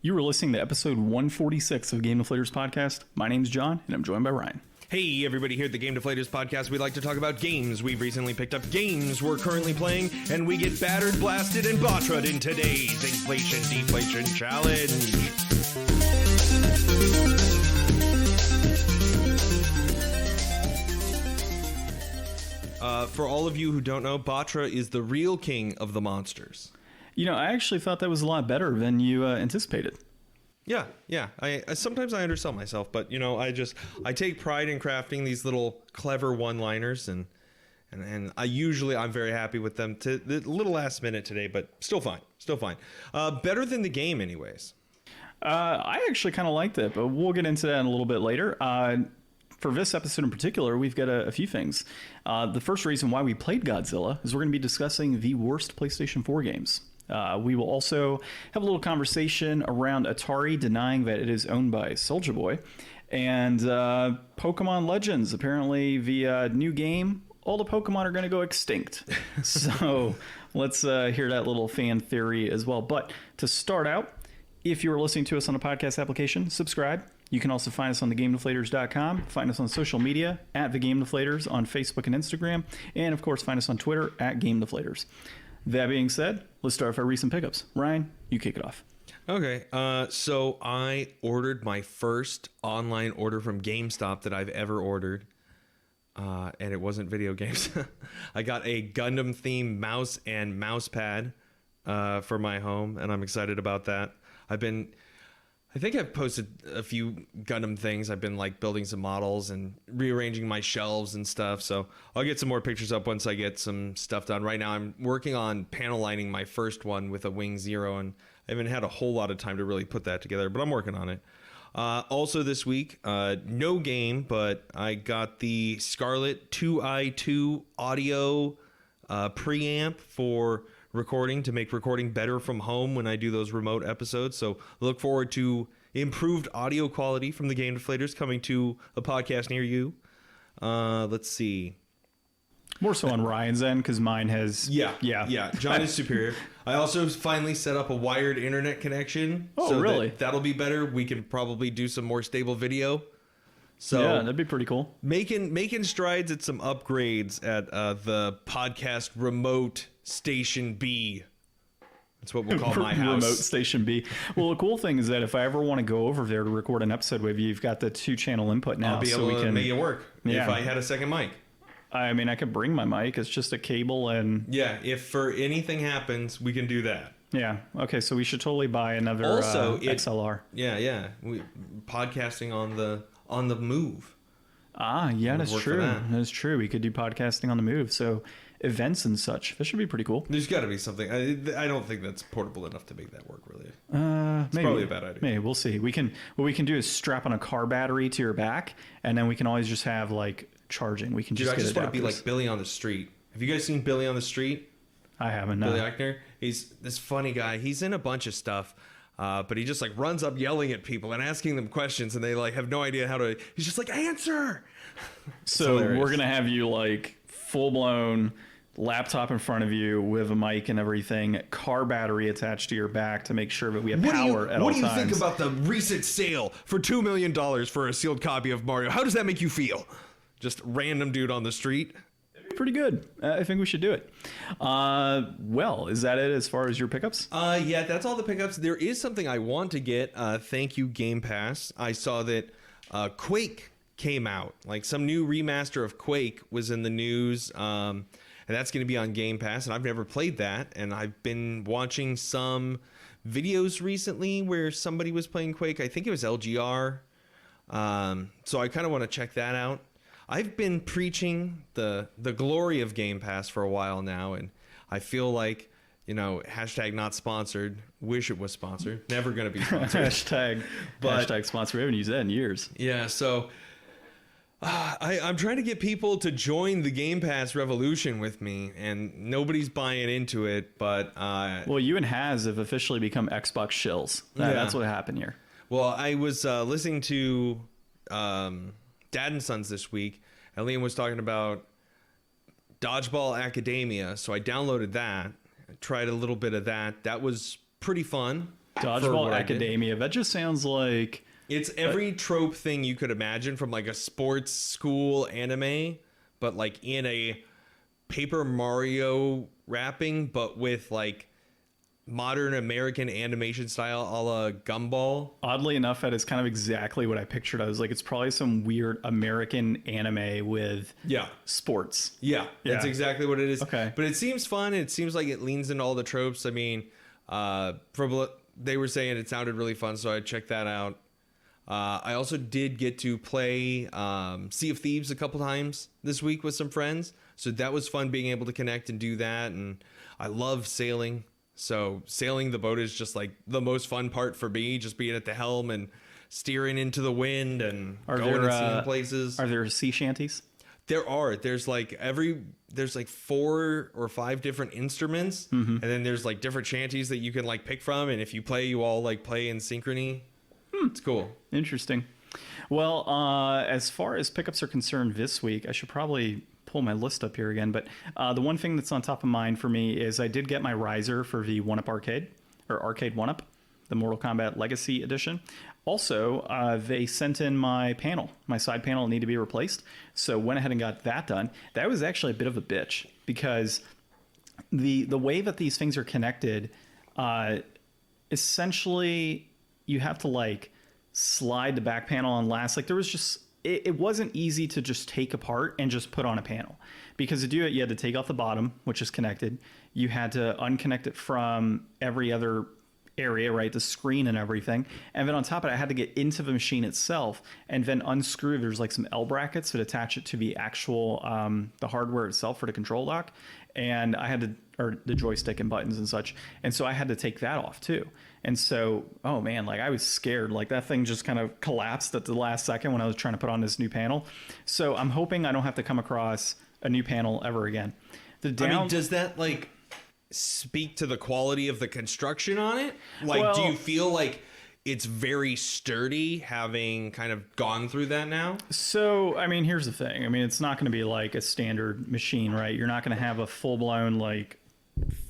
You were listening to episode 146 of Game Deflators Podcast. My name's John, and I'm joined by Ryan. Hey, everybody, here at the Game Deflators Podcast, we like to talk about games we've recently picked up, games we're currently playing, and we get battered, blasted, and botched in today's Inflation Deflation Challenge. For all of you who don't know, Batra is the real king of the monsters. You know, I actually thought that was a lot better than you anticipated. Yeah. I sometimes I undersell myself, but you know, I take pride in crafting these little clever one-liners, and I'm very happy with them. To the little last minute today, but still fine. Better than the game, anyways. I actually kind of liked it, but we'll get into that in a little bit later. For this episode in particular, we've got a few things. The first reason why we played Godzilla is we're going to be discussing the worst PlayStation 4 games. We will also have a little conversation around Atari denying that it is owned by Soulja Boy. And Pokémon Legends, apparently the new game, all the Pokemon are going to go extinct. So let's hear that little fan theory as well. But to start out, if you're listening to us on a podcast application, subscribe. You can also find us on thegamedeflators.com. Find us on social media at The Game Deflators on Facebook and Instagram. And, of course, find us on Twitter at Game Deflators. That being said, let's start with our recent pickups. Ryan, you kick it off. Okay, so I ordered my first online order from GameStop that I've ever ordered, and it wasn't video games. I got a Gundam-themed mouse and mouse pad for my home, and I'm excited about that. I think I've posted a few Gundam things. I've been like building some models and rearranging my shelves and stuff. So I'll get some more pictures up once I get some stuff done. Right now I'm working on panel lining my first one with a Wing Zero, and I haven't had a whole lot of time to really put that together, but I'm working on it. Also this week, no game, but I got the Scarlett 2i2 audio preamp for recording, to make recording better from home when I do those remote episodes. So look forward to improved audio quality from the Game Deflators coming to a podcast near you. Let's see. More so on Ryan's end, because mine has... Yeah. John is superior. I also finally set up a wired internet connection. Oh, so really? That'll be better. We can probably do some more stable video. So yeah, that'd be pretty cool. Making strides at some upgrades at the podcast remote Station B. That's what we'll call my house. Remote Station B. Well, the cool thing is that if I ever want to go over there to record an episode with you, you've got the 2-channel input now. I'll be able to make it work if I had a second mic. I mean, I could bring my mic. It's just a cable and... Yeah, if for anything happens, we can do that. Yeah. Okay, so we should totally buy another XLR. Yeah. Podcasting on the move. Ah, yeah, that's true. That's true. We could do podcasting on the move. So events and such. That should be pretty cool. There's got to be something. I don't think that's portable enough to make that work, really. It's maybe. Probably a bad idea. Maybe. We'll see. What we can do is strap on a car battery to your back, and then we can always just have, like, charging. We can just I get just adapters. Want to be like Billy on the Street. Have you guys seen Billy on the Street? I haven't, no. Billy Eichner? He's this funny guy. He's in a bunch of stuff. But he just like runs up yelling at people and asking them questions, and they like have no idea how to. He's just like, answer. So we're gonna have you like full blown laptop in front of you with a mic and everything, car battery attached to your back to make sure that we have power at all times. What do you think about the recent sale for $2 million for a sealed copy of Mario? How does that make you feel? Just random dude on the street. Pretty good. I think we should do it. Well, is that it as far as your pickups? Yeah, that's all the pickups. There is something I want to get. Thank you, Game Pass. I saw that Quake came out. Like some new remaster of Quake was in the news, and that's going to be on Game Pass. And I've never played that. And I've been watching some videos recently where somebody was playing Quake. I think it was LGR. So I kind of want to check that out. I've been preaching the glory of Game Pass for a while now, and I feel like, you know, hashtag not sponsored, wish it was sponsored, never going to be sponsored. hashtag sponsor, we haven't used that in years. Yeah, so I'm trying to get people to join the Game Pass revolution with me, and nobody's buying into it, but... well, you and Haz have officially become Xbox shills. That's what happened here. Well, I was listening to... Dad and Sons this week, and Liam was talking about Dodgeball Academia, so I downloaded that, tried a little bit of that. That was pretty fun. Dodgeball Academia. That just sounds like... It's every trope thing you could imagine from like a sports school anime, but like in a Paper Mario wrapping, but with like modern American animation style a la Gumball. Oddly enough, that is kind of exactly what I pictured. I was like, it's probably some weird American anime with sports. Yeah, that's exactly what it is. Okay. But it seems fun. It seems like it leans into all the tropes. I mean, from what they were saying, it sounded really fun, so I checked that out. I also did get to play Sea of Thieves a couple times this week with some friends. So that was fun being able to connect and do that. And I love sailing. So sailing the boat is just like the most fun part for me, just being at the helm and steering into the wind and going and seeing places. Are there sea shanties? There are. There's like 4 or 5 different instruments. And then there's like different shanties that you can like pick from. And if you play, you all like play in synchrony. It's cool. Interesting. Well, as far as pickups are concerned this week, I should probably pull my list up here again. But the one thing that's on top of mind for me is I did get my riser for the 1UP Arcade, or Arcade 1UP, the Mortal Kombat Legacy Edition. Also, they sent in my panel. My side panel needed to be replaced. So went ahead and got that done. That was actually a bit of a bitch because the way that these things are connected, essentially you have to like slide the back panel on last. Like there was just, it wasn't easy to just take apart and just put on a panel, because to do it, you had to take off the bottom, which is connected. You had to unconnect it from every other area, right? The screen and everything. And then on top of it, I had to get into the machine itself and then unscrew. There's like some L brackets that attach it to the actual, the hardware itself for the control dock. And I had to, or the joystick and buttons and such. And so I had to take that off too. And so, oh man, like I was scared. Like that thing just kind of collapsed at the last second when I was trying to put on this new panel. So I'm hoping I don't have to come across a new panel ever again. I mean, does that like speak to the quality of the construction on it? Like, do you feel like it's very sturdy having kind of gone through that now? So, I mean, here's the thing. I mean, it's not going to be like a standard machine, right? You're not going to have a full-blown like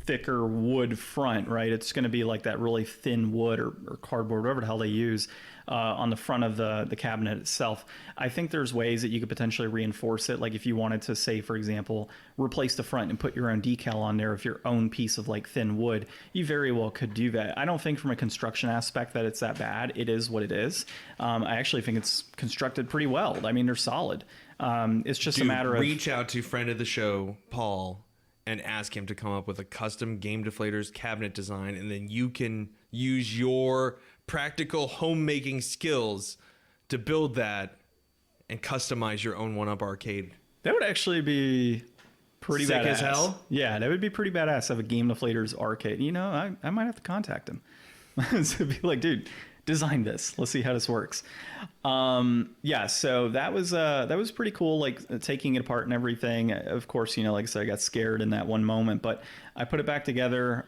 thicker wood front, right? It's going to be like that really thin wood or cardboard, whatever the hell they use on the front of the cabinet itself. I think there's ways that you could potentially reinforce it. Like if you wanted to, say, for example, replace the front and put your own decal on there of your own piece of like thin wood, you very well could do that. I don't think from a construction aspect that it's that bad. It is what it is. I actually think it's constructed pretty well. I mean, they're solid. It's just a matter of... Reach out to friend of the show, Paul, and ask him to come up with a custom Game Deflators cabinet design, and then you can use your practical homemaking skills to build that and customize your own 1UP Arcade. That would actually be pretty sick badass. As hell? Yeah, that would be pretty badass to have a Game Deflators Arcade. You know, I might have to contact him. So be like, dude, design this. Let's see how this works. Yeah, so that was pretty cool, like taking it apart and everything. Of course, you know, like I said, I got scared in that one moment, but I put it back together.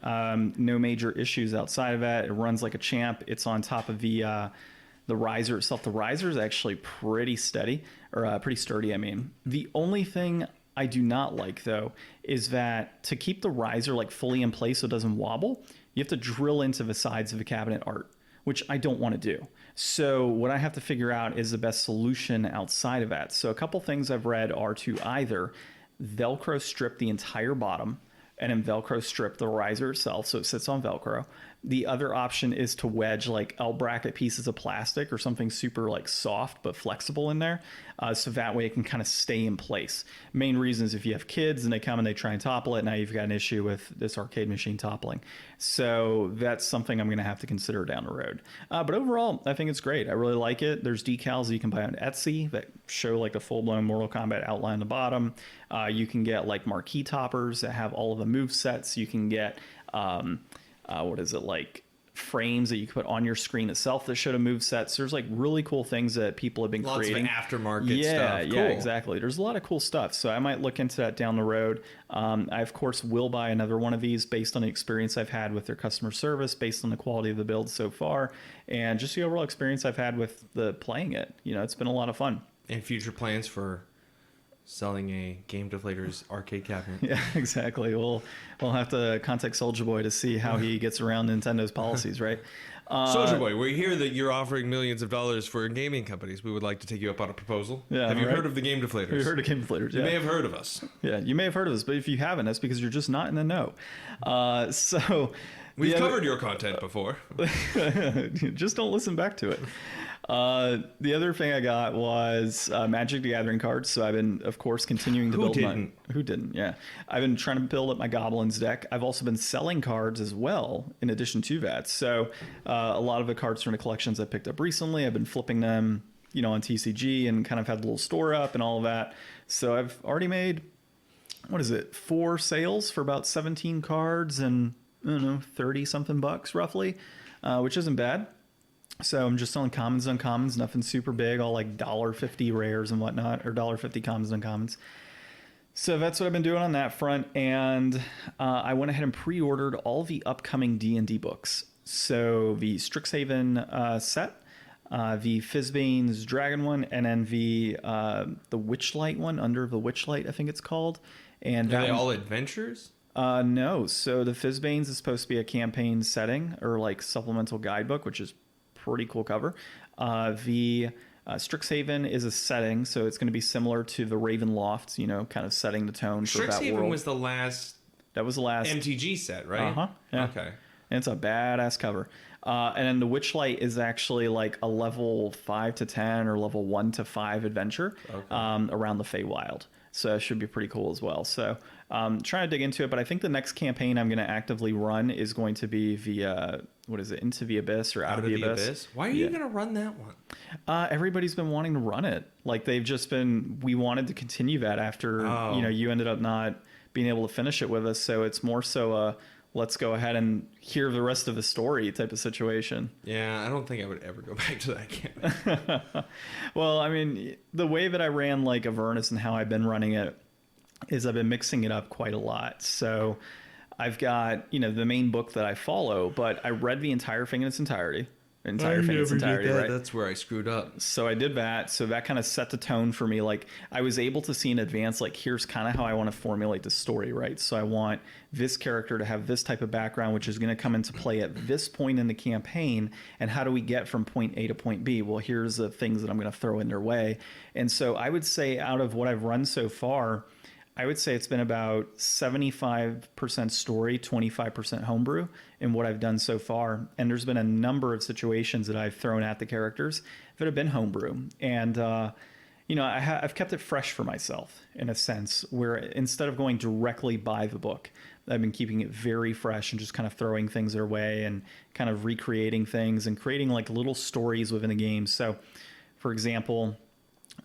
No major issues outside of that. It runs like a champ. It's on top of the riser itself. The riser is actually pretty steady, or pretty sturdy, I mean. The only thing I do not like, though, is that to keep the riser like fully in place so it doesn't wobble, you have to drill into the sides of the cabinet art, which I don't want to do. So what I have to figure out is the best solution outside of that. So a couple things I've read are to either Velcro strip the entire bottom and then Velcro strip the riser itself so it sits on Velcro. The other option is to wedge like L bracket pieces of plastic or something super like soft but flexible in there, so that way it can kind of stay in place. Main reason is if you have kids and they come and they try and topple it, now you've got an issue with this arcade machine toppling. So that's something I'm going to have to consider down the road. But overall, I think it's great. I really like it. There's decals that you can buy on Etsy that show like a full-blown Mortal Kombat outline on the bottom. You can get like marquee toppers that have all of the move sets. You can get what is it, like frames that you can put on your screen itself that show the move sets. There's like really cool things that people have been creating. Lots of aftermarket stuff. Cool. Yeah, exactly. There's a lot of cool stuff. So I might look into that down the road. I, of course, will buy another one of these based on the experience I've had with their customer service, based on the quality of the build so far, and just the overall experience I've had with the playing it. You know, it's been a lot of fun. And future plans for selling a Game Deflators arcade cabinet. Yeah, exactly. We'll have to contact Soulja Boy to see how he gets around Nintendo's policies, right? Soulja Boy, we hear that you're offering millions of dollars for gaming companies. We would like to take you up on a proposal. Yeah, have you right. heard of the Game Deflators? Have you heard of Game Deflators? You Yeah. may have heard of us. Yeah, you may have heard of us, but if you haven't, that's because you're just not in the know. So We've covered your content before. just don't listen back to it. The other thing I got was Magic the Gathering cards. So I've been, of course, continuing to build Who didn't? Yeah. I've been trying to build up my Goblins deck. I've also been selling cards as well, in addition to that. So a lot of the cards from the collections I picked up recently, I've been flipping them, on TCG and kind of had a little store up and all of that. So I've already made, 4 sales for about 17 cards and, I don't know, 30 something bucks roughly, which isn't bad. So I'm just selling commons, uncommons, nothing super big, all like $1.50 rares and whatnot, or $1.50 commons and uncommons. So that's what I've been doing on that front. And I went ahead and pre-ordered all the upcoming D&D books. So the Strixhaven set, the Fizbane's Dragon one, and then the Witchlight one, Under the Witchlight, I think it's called. And Are they all adventures? No. So the Fizbane's is supposed to be a campaign setting or like supplemental guidebook, which is pretty cool cover. The Strixhaven is a setting, so it's going to be similar to the Ravenloft, kind of setting the tone for that world. Strixhaven was the last. That was the last MTG set, right? Uh-huh. Yeah. Okay. And it's a badass cover. And then the Witchlight is actually like a level 5 to 10 or level 1 to 5 adventure around the Feywild. So it should be pretty cool as well. So trying to dig into it, but I think the next campaign I'm going to actively run is going to be the, Into the Abyss or Out of the Abyss. Why are you going to run that one? Everybody's been wanting to run it. Like we wanted to continue that after, you ended up not being able to finish it with us. So it's more so let's go ahead and hear the rest of the story type of situation. Yeah, I don't think I would ever go back to that campaign. Well, I mean, the way that I ran like Avernus and how I've been running it is I've been mixing it up quite a lot. So I've got, the main book that I follow, but I read the entire thing in its entirety. Right? That's where I screwed up. So I did that. So that kind of set the tone for me. Like I was able to see in advance, like here's kind of how I want to formulate the story, right? So I want this character to have this type of background, which is going to come into play at this point in the campaign. And how do we get from point A to point B? Well, here's the things that I'm going to throw in their way. And so I would say out of what I've run so far, I would say it's been about 75% story, 25% homebrew in what I've done so far. And there's been a number of situations that I've thrown at the characters that have been homebrew. And, I've kept it fresh for myself in a sense where instead of going directly by the book, I've been keeping it very fresh and just kind of throwing things their way and kind of recreating things and creating like little stories within the game. So, for example,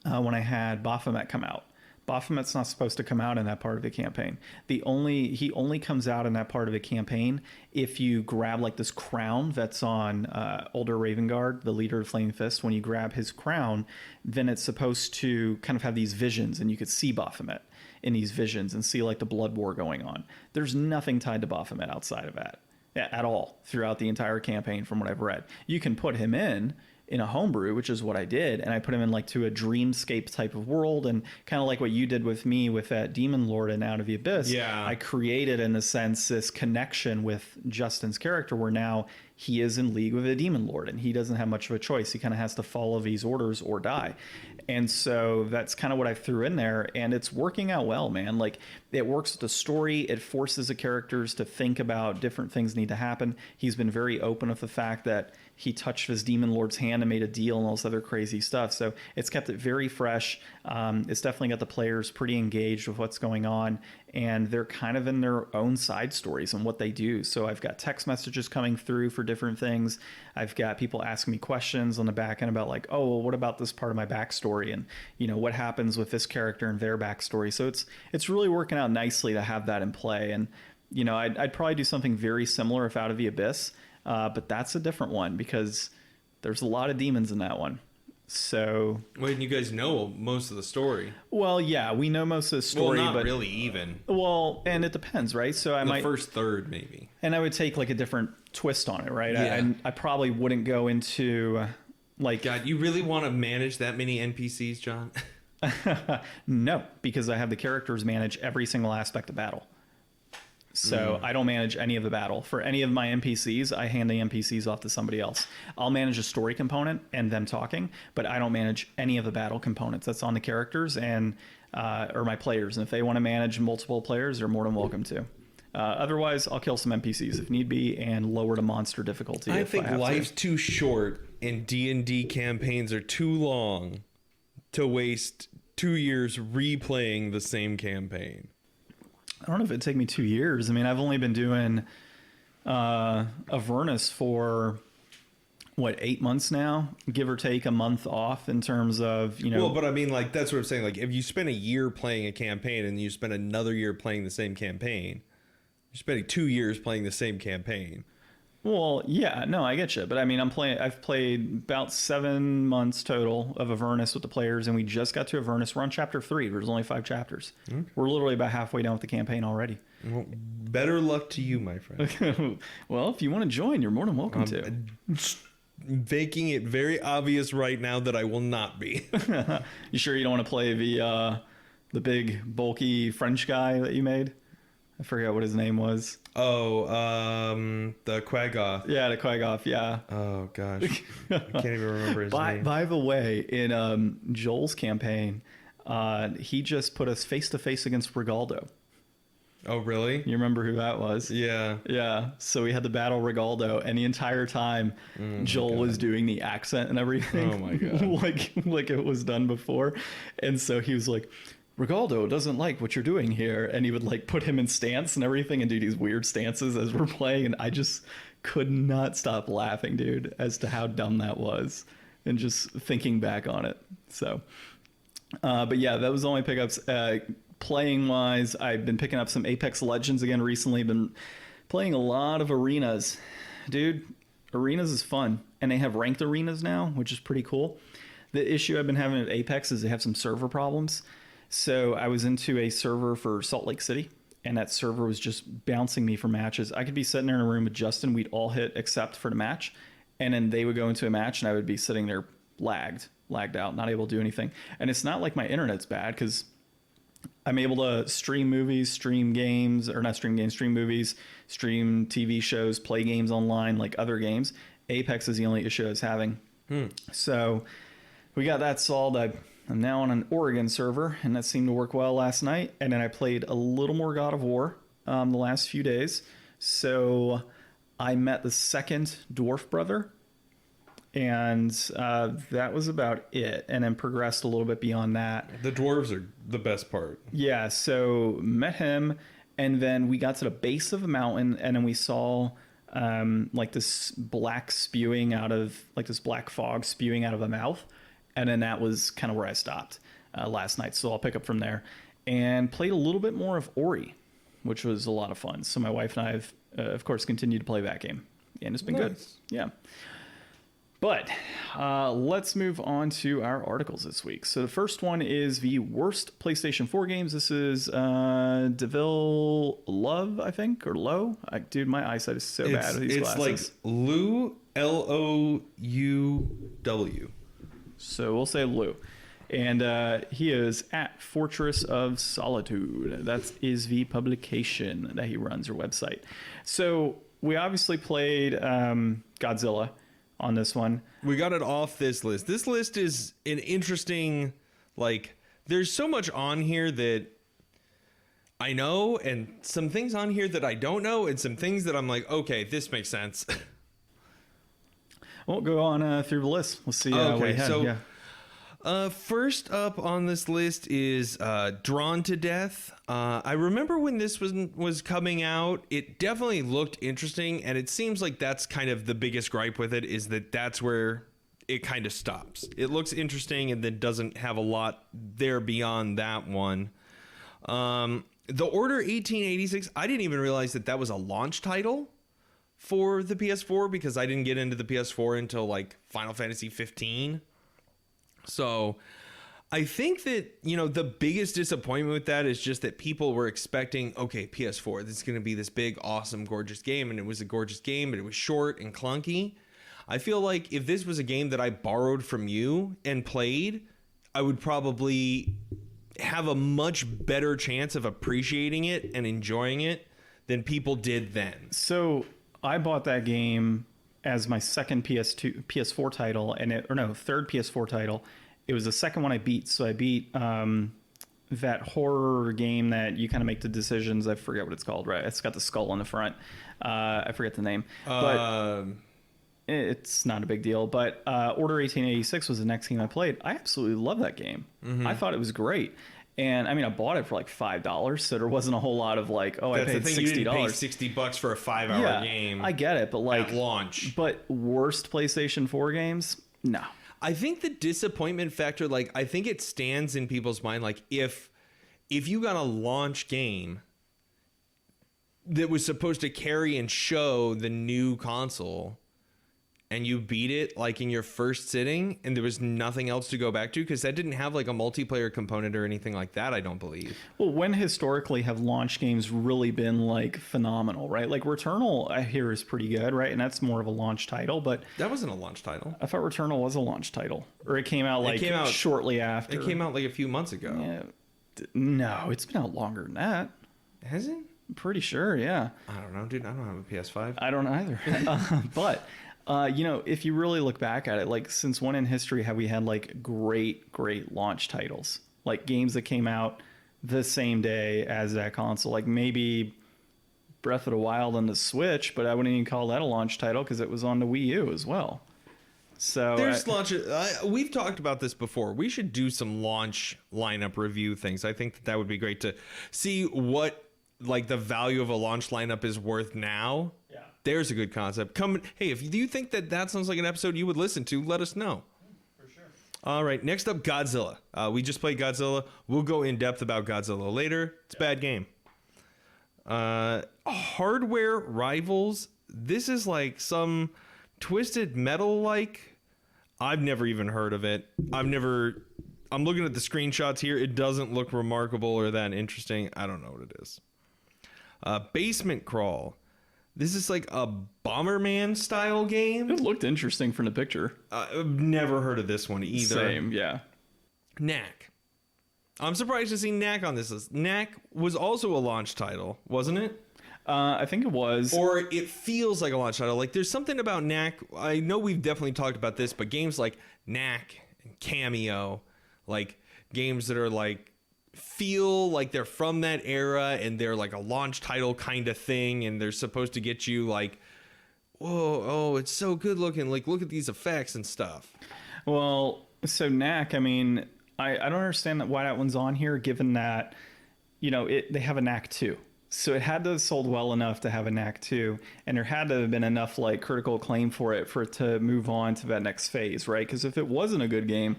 when I had Baphomet come out, Baphomet's not supposed to come out in that part of the campaign. He only comes out in that part of the campaign if you grab like this crown that's on Older Ravengard, the leader of Flaming Fist. When you grab his crown, then it's supposed to kind of have these visions, and you could see Baphomet in these visions and see like the blood war going on. There's nothing tied to Baphomet outside of that at all throughout the entire campaign from what I've read. You can put him in a homebrew, which is what I did, and I put him in like to a dreamscape type of world, and kind of like what you did with me with that Demon Lord and Out of the Abyss. Yeah, I created in a sense this connection with Justin's character where now he is in league with a Demon Lord and he doesn't have much of a choice. He kind of has to follow these orders or die. And so that's kind of what I threw in there, and it's working out well, man. Like it works with the story. It forces the characters to think about different things need to happen. He's been very open with the fact that he touched his Demon Lord's hand and made a deal and all this other crazy stuff. So it's kept it very fresh. It's definitely got the players pretty engaged with what's going on, and they're kind of in their own side stories and what they do. So I've got text messages coming through for different things. I've got people asking me questions on the back end about like, oh, well, what about this part of my backstory? And, what happens with this character and their backstory? So it's really working out nicely to have that in play. And, I'd probably do something very similar if Out of the Abyss. But that's a different one because there's a lot of demons in that one. So, wait, you guys know most of the story? Well, yeah, we know most of the story, well, not but really even. Well, and it depends, right? So the first third, maybe. And I would take like a different twist on it, right? Yeah. I probably wouldn't go into like. God, you really want to manage that many NPCs, John? No, because I have the characters manage every single aspect of battle. So I don't manage any of the battle. For any of my NPCs, I hand the NPCs off to somebody else. I'll manage a story component and them talking, but I don't manage any of the battle components. That's on the characters and or my players. And if they want to manage multiple players, they're more than welcome to. Otherwise, I'll kill some NPCs if need be and lower the monster difficulty. I think life's too short and D&D campaigns are too long to waste 2 years replaying the same campaign. I don't know if it'd take me 2 years. I mean, I've only been doing Avernus for, 8 months now, give or take a month off in terms of, Well, but I mean, like, that's what I'm saying. Like, if you spend a year playing a campaign and you spend another year playing the same campaign, you're spending 2 years playing the same campaign. Well, yeah, no, I get you. But I mean, I've played about 7 months total of Avernus with the players, and we just got to Avernus. We're on chapter 3. There's only 5 chapters. Okay. We're literally about halfway down with the campaign already. Well, better luck to you, my friend. Well, if you want to join, you're more than welcome to. Making it very obvious right now that I will not be. You sure you don't want to play the big, bulky French guy that you made? I forget what his name was. Oh, the Quaggoth. Yeah, the Quaggoth, yeah. Oh, gosh. I can't even remember his name. By the way, in Joel's campaign, he just put us face-to-face against Rigaldo. Oh, really? You remember who that was? Yeah. Yeah. So we had to battle Rigaldo, and the entire time, Joel was doing the accent and everything. Oh, my God. like it was done before. And so he was like, Rigaldo doesn't like what you're doing here, and he would like put him in stance and everything and do these weird stances as we're playing, and I just could not stop laughing, dude, as to how dumb that was and just thinking back on it. So but yeah, that was all my pickups. Playing wise, I've been picking up some Apex Legends again recently. Been playing a lot of arenas, dude. Arenas is fun, and they have ranked arenas now, which is pretty cool. The issue I've been having at Apex is they have some server problems. So I was into a server for Salt Lake City, and that server was just bouncing me for matches. I could be sitting there in a room with Justin. We'd all hit accept for the match, and then they would go into a match, and I would be sitting there lagged out, not able to do anything. And it's not like my internet's bad, because I'm able to stream movies, stream games, or not stream games, stream movies, stream TV shows, play games online like other games. Apex is the only issue I was having. So we got that solved. I'm now on an Oregon server, and that seemed to work well last night. And then I played a little more God of War the last few days. So I met the second dwarf brother, and that was about it. And then progressed a little bit beyond that. The dwarves are the best part. Yeah, so met him, and then we got to the base of a mountain, and then we saw like this black fog spewing out of a mouth. And then that was kind of where I stopped last night. So I'll pick up from there. And played a little bit more of Ori, which was a lot of fun. So my wife and I have, of course, continued to play that game. And it's been good. Yeah. But let's move on to our articles this week. So the first one is the worst PlayStation 4 games. This is DeVille Love, I think, or Low. Dude, my eyesight is so bad with these glasses. It's like Lou, L-O-U-W. So we'll say Lou. And he is at Fortress of Solitude. That is the publication that he runs, or website. So we obviously played Godzilla on this one. We got it off this list. This list is an interesting, like, there's so much on here that I know, and some things on here that I don't know, and some things that I'm like, okay, this makes sense. We'll go on through the list. We'll see. Okay, so first up on this list is Drawn to Death. I remember when this was coming out, it definitely looked interesting, and it seems like that's kind of the biggest gripe with it, is that that's where it kind of stops. It looks interesting and then doesn't have a lot there beyond that one. The Order 1886, I didn't even realize that was a launch title for the PS4, because I didn't get into the PS4 until like Final Fantasy 15. So I think that, the biggest disappointment with that is just that people were expecting, okay, PS4, this is going to be this big, awesome, gorgeous game. And it was a gorgeous game, but it was short and clunky. I feel like if this was a game that I borrowed from you and played, I would probably have a much better chance of appreciating it and enjoying it than people did then. So I bought that game as my second PS4 title, third PS4 title. It was the second one I beat. So I beat that horror game that you kind of make the decisions. I forget what it's called, right? It's got the skull on the front. I forget the name. But it's not a big deal. But Order 1886 was the next game I played. I absolutely love that game. Mm-hmm. I thought it was great. And I mean, I bought it for like $5, so there wasn't a whole lot of like, oh, that's I paid $60. You didn't pay $60 for a 5-hour game. I get it, but like at launch. But worst PlayStation 4 games, no. I think the disappointment factor, like I think it stands in people's mind, like if you got a launch game that was supposed to carry and show the new console, and you beat it like in your first sitting and there was nothing else to go back to, because that didn't have like a multiplayer component or anything like that, I don't believe. Well, when historically have launch games really been like phenomenal, right? Like Returnal, I hear, is pretty good, right? And that's more of a launch title, but that wasn't a launch title. I thought Returnal was a launch title, or it came out shortly after. It came out like a few months ago. Yeah. No, it's been out longer than that. Has it? I'm pretty sure, yeah. I don't know, dude. I don't have a PS5. I don't either. But if you really look back at it, like since when in history have we had like great launch titles, like games that came out the same day as that console? Like maybe Breath of the Wild on the Switch, but I wouldn't even call that a launch title because it was on the Wii U as well. So there's launches. We've talked about this before. We should do some launch lineup review things. I think that would be great to see what like the value of a launch lineup is worth now. Yeah. There's a good concept. Hey, if you think that sounds like an episode you would listen to, let us know. For sure. All right, next up, Godzilla. We just played Godzilla. We'll go in depth about Godzilla later. It's a bad game. Hardware Rivals. This is like some Twisted Metal like. I've never even heard of it. I'm looking at the screenshots here. It doesn't look remarkable or that interesting. I don't know what it is. Basement Crawl. This is like a Bomberman style game. It looked interesting from the picture. I've never heard of this one either. Same, yeah. Knack. I'm surprised to see Knack on this list. Knack was also a launch title, wasn't it? I think it was. Or it feels like a launch title. Like there's something about Knack. I know we've definitely talked about this, but games like Knack and Cameo, like games that are like feel like they're from that era and they're like a launch title kind of thing, and they're supposed to get you like, whoa, oh, it's so good looking, like look at these effects and stuff. Well, so Knack, I mean, I don't understand why that one's on here, given that they have a Knack 2, so it had to have sold well enough to have a Knack 2, and there had to have been enough like critical acclaim for it to move on to that next phase, right? Because if it wasn't a good game,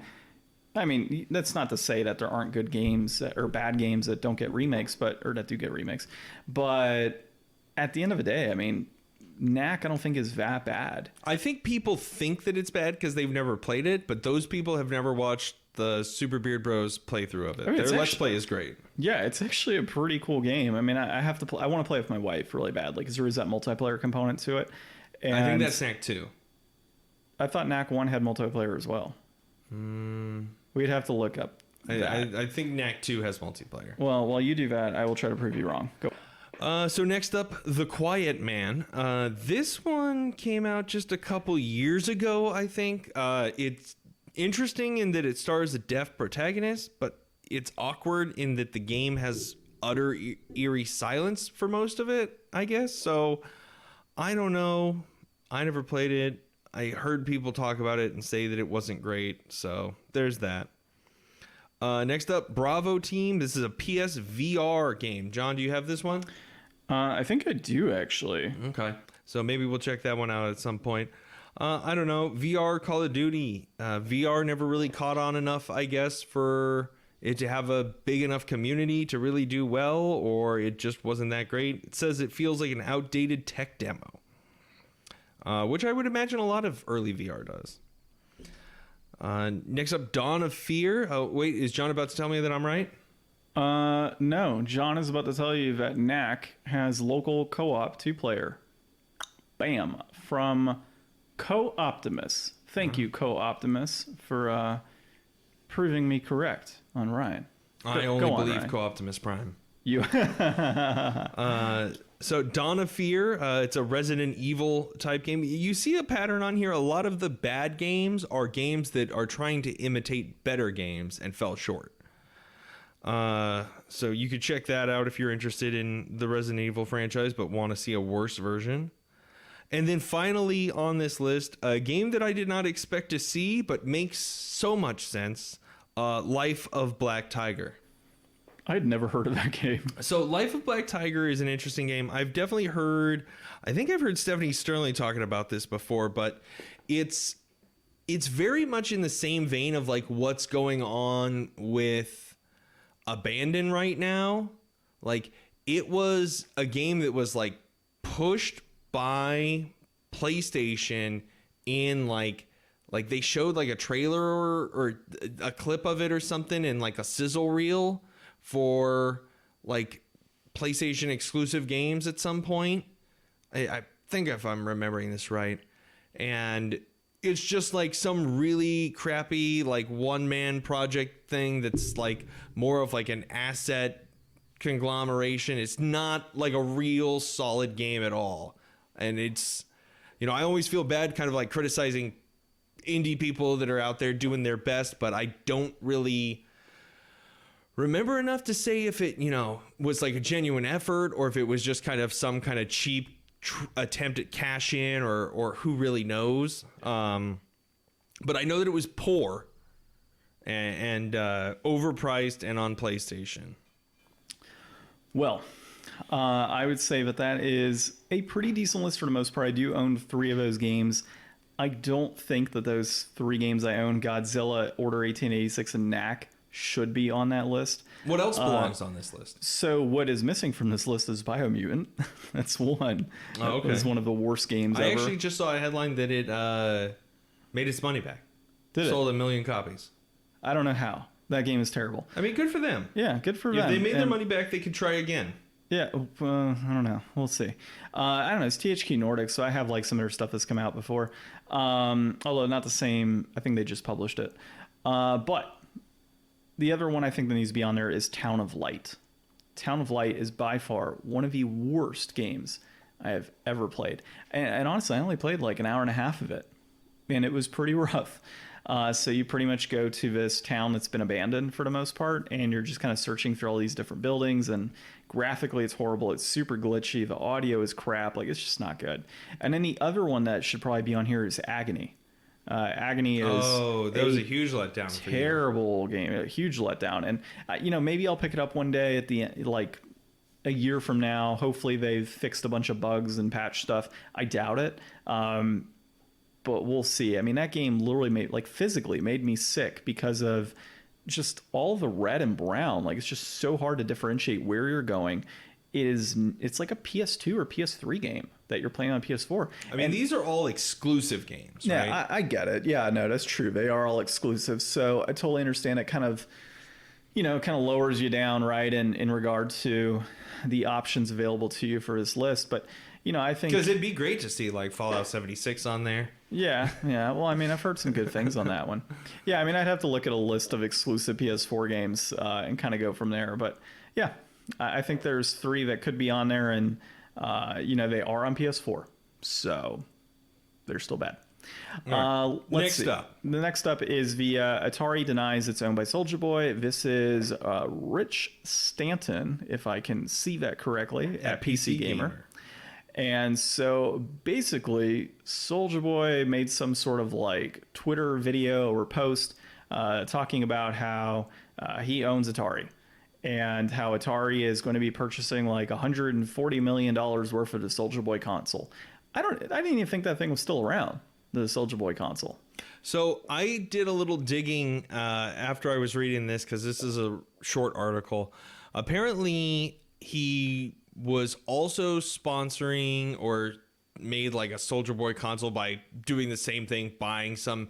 I mean, that's not to say that there aren't good games or bad games that don't get remakes, or that do get remakes. But at the end of the day, I mean, Knack I don't think is that bad. I think people think that it's bad because they've never played it, but those people have never watched the Super Beard Bros playthrough of it. Their Let's Play is great. Yeah, it's actually a pretty cool game. I mean, I have to I want to play with my wife really badly because there is that multiplayer component to it. And I think that's Knack 2. I thought Knack 1 had multiplayer as well. We'd have to look up that. I think Knack 2 has multiplayer. Well, while you do that, I will try to prove you wrong. Go. So next up, The Quiet Man. This one came out just a couple years ago, I think. It's interesting in that it stars a deaf protagonist, but it's awkward in that the game has utter eerie silence for most of it, I guess. So I don't know. I never played it. I heard people talk about it and say that it wasn't great, so there's that. Next up, Bravo Team. This is a PSVR game. John, do you have this one? I think I do, actually. Okay, so maybe we'll check that one out at some point. I don't know. VR Call of Duty. VR never really caught on enough, I guess, for it to have a big enough community to really do well, or it just wasn't that great. It says it feels like an outdated tech demo. Which I would imagine a lot of early VR does. Next up, Dawn of Fear. Oh, wait, is John about to tell me that I'm right? No, John is about to tell you that Knack has local co-op 2-player. Bam. From Co-Optimus. Thank you, Co-Optimus, for proving me correct on Ryan. I only believe Co-Optimus Prime. You. So Dawn of Fear, it's a Resident Evil type game. You see a pattern on here. A lot of the bad games are games that are trying to imitate better games and fell short. So you could check that out if you're interested in the Resident Evil franchise but want to see a worse version. And then finally on this list, a game that I did not expect to see but makes so much sense, Life of Black Tiger. I had never heard of that game. So Life of Black Tiger is an interesting game. I've definitely heard, I think I've heard Stephanie Sterling talking about this before, but it's very much in the same vein of like what's going on with Abandon right now. Like it was a game that was like pushed by PlayStation in like they showed like a trailer or a clip of it or something in like a sizzle reel for like PlayStation exclusive games at some point. I think if I'm remembering this right. And it's just like some really crappy like one-man project thing that's like more of like an asset conglomeration. It's not like a real solid game at all. And it's, you know, I always feel bad kind of like criticizing indie people that are out there doing their best, but I don't really remember enough to say if it, you know, was like a genuine effort or if it was just kind of some kind of cheap attempt at cash in or who really knows. But I know that it was poor and overpriced and on PlayStation. Well, I would say that is a pretty decent list for the most part. I do own 3 of those games. I don't think that those 3 games I own, Godzilla, Order 1886, and Knack, should be on that list. What else belongs on this list? So what is missing from this list is Biomutant. That's one. Oh, okay. It was one of the worst games ever. I actually just saw a headline that it made its money back. Sold 1 million copies. I don't know how. That game is terrible. I mean, good for them. Yeah, good for them. If they made their money back, they could try again. Yeah, I don't know. We'll see. I don't know. It's THQ Nordic, so I have like some of their stuff that's come out before. Although not the same. I think they just published it. But the other one I think that needs to be on there is Town of Light. Town of Light is by far one of the worst games I have ever played. And honestly, I only played like an hour and a half of it. And it was pretty rough. So you pretty much go to this town that's been abandoned for the most part, and you're just kind of searching through all these different buildings, and graphically it's horrible. It's super glitchy. The audio is crap. Like, it's just not good. And then the other one that should probably be on here is Agony. Agony is that was a huge letdown. Terrible game, a huge letdown. And you know, maybe I'll pick it up one day at the end, like a year from now. Hopefully they've fixed a bunch of bugs and patched stuff. I doubt it, but we'll see. I mean, that game literally physically made me sick because of just all the red and brown. Like, it's just so hard to differentiate where you're going. It's like a PS2 or PS3 game that you're playing on PS4. I mean, these are all exclusive games, right? Yeah, I get it. Yeah, no, that's true. They are all exclusive. So I totally understand it kind of lowers you down, right, in regard to the options available to you for this list. But, you know, I think... Because it'd be great to see, like, Fallout 76 on there. Yeah. Well, I mean, I've heard some good things on that one. Yeah, I mean, I'd have to look at a list of exclusive PS4 games and kind of go from there. But, yeah, I think there's 3 that could be on there, and you know, they are on PS4, so they're still bad. Right. Next up. The next up is the Atari denies it's owned by Soulja Boy. This is Rich Stanton, if I can see that correctly, at PC Gamer. And so basically, Soulja Boy made some sort of like Twitter video or post talking about how he owns Atari. And how Atari is going to be purchasing like $140 million worth of the Soulja Boy console. I didn't even think that thing was still around, the Soulja Boy console. So I did a little digging after I was reading this, because this is a short article. Apparently, he was also sponsoring or made like a Soulja Boy console by doing the same thing, buying some,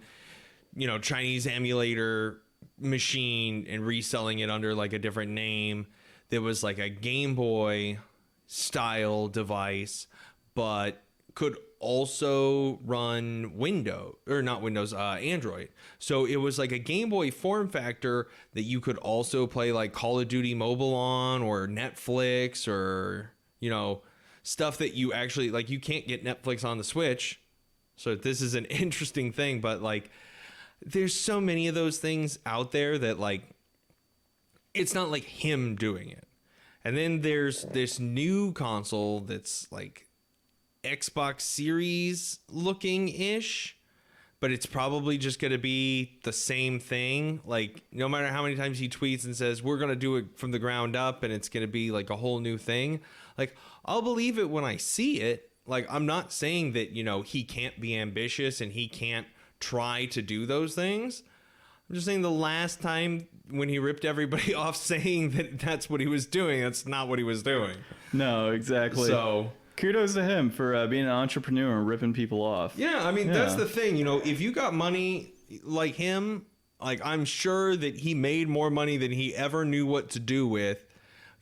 you know, Chinese emulator machine and reselling it under like a different name. There was like a Game Boy style device, but could also run Android. So it was like a Game Boy form factor that you could also play like Call of Duty Mobile on, or Netflix, or, you know, stuff that you actually like. You can't get Netflix on the Switch. So this is an interesting thing, but like there's so many of those things out there that like it's not like him doing it. And then there's this new console that's like Xbox Series looking ish, but it's probably just going to be the same thing. Like, no matter how many times he tweets and says, we're going to do it from the ground up and it's going to be like a whole new thing. Like, I'll believe it when I see it. Like, I'm not saying that, you know, he can't be ambitious and he can't try to do those things. I'm just saying the last time when he ripped everybody off saying that that's what he was doing, that's not what he was doing. No, exactly. So kudos to him for being an entrepreneur and ripping people off. yeah, I mean, that's the thing. You know, if you got money like him, like I'm sure that he made more money than he ever knew what to do with.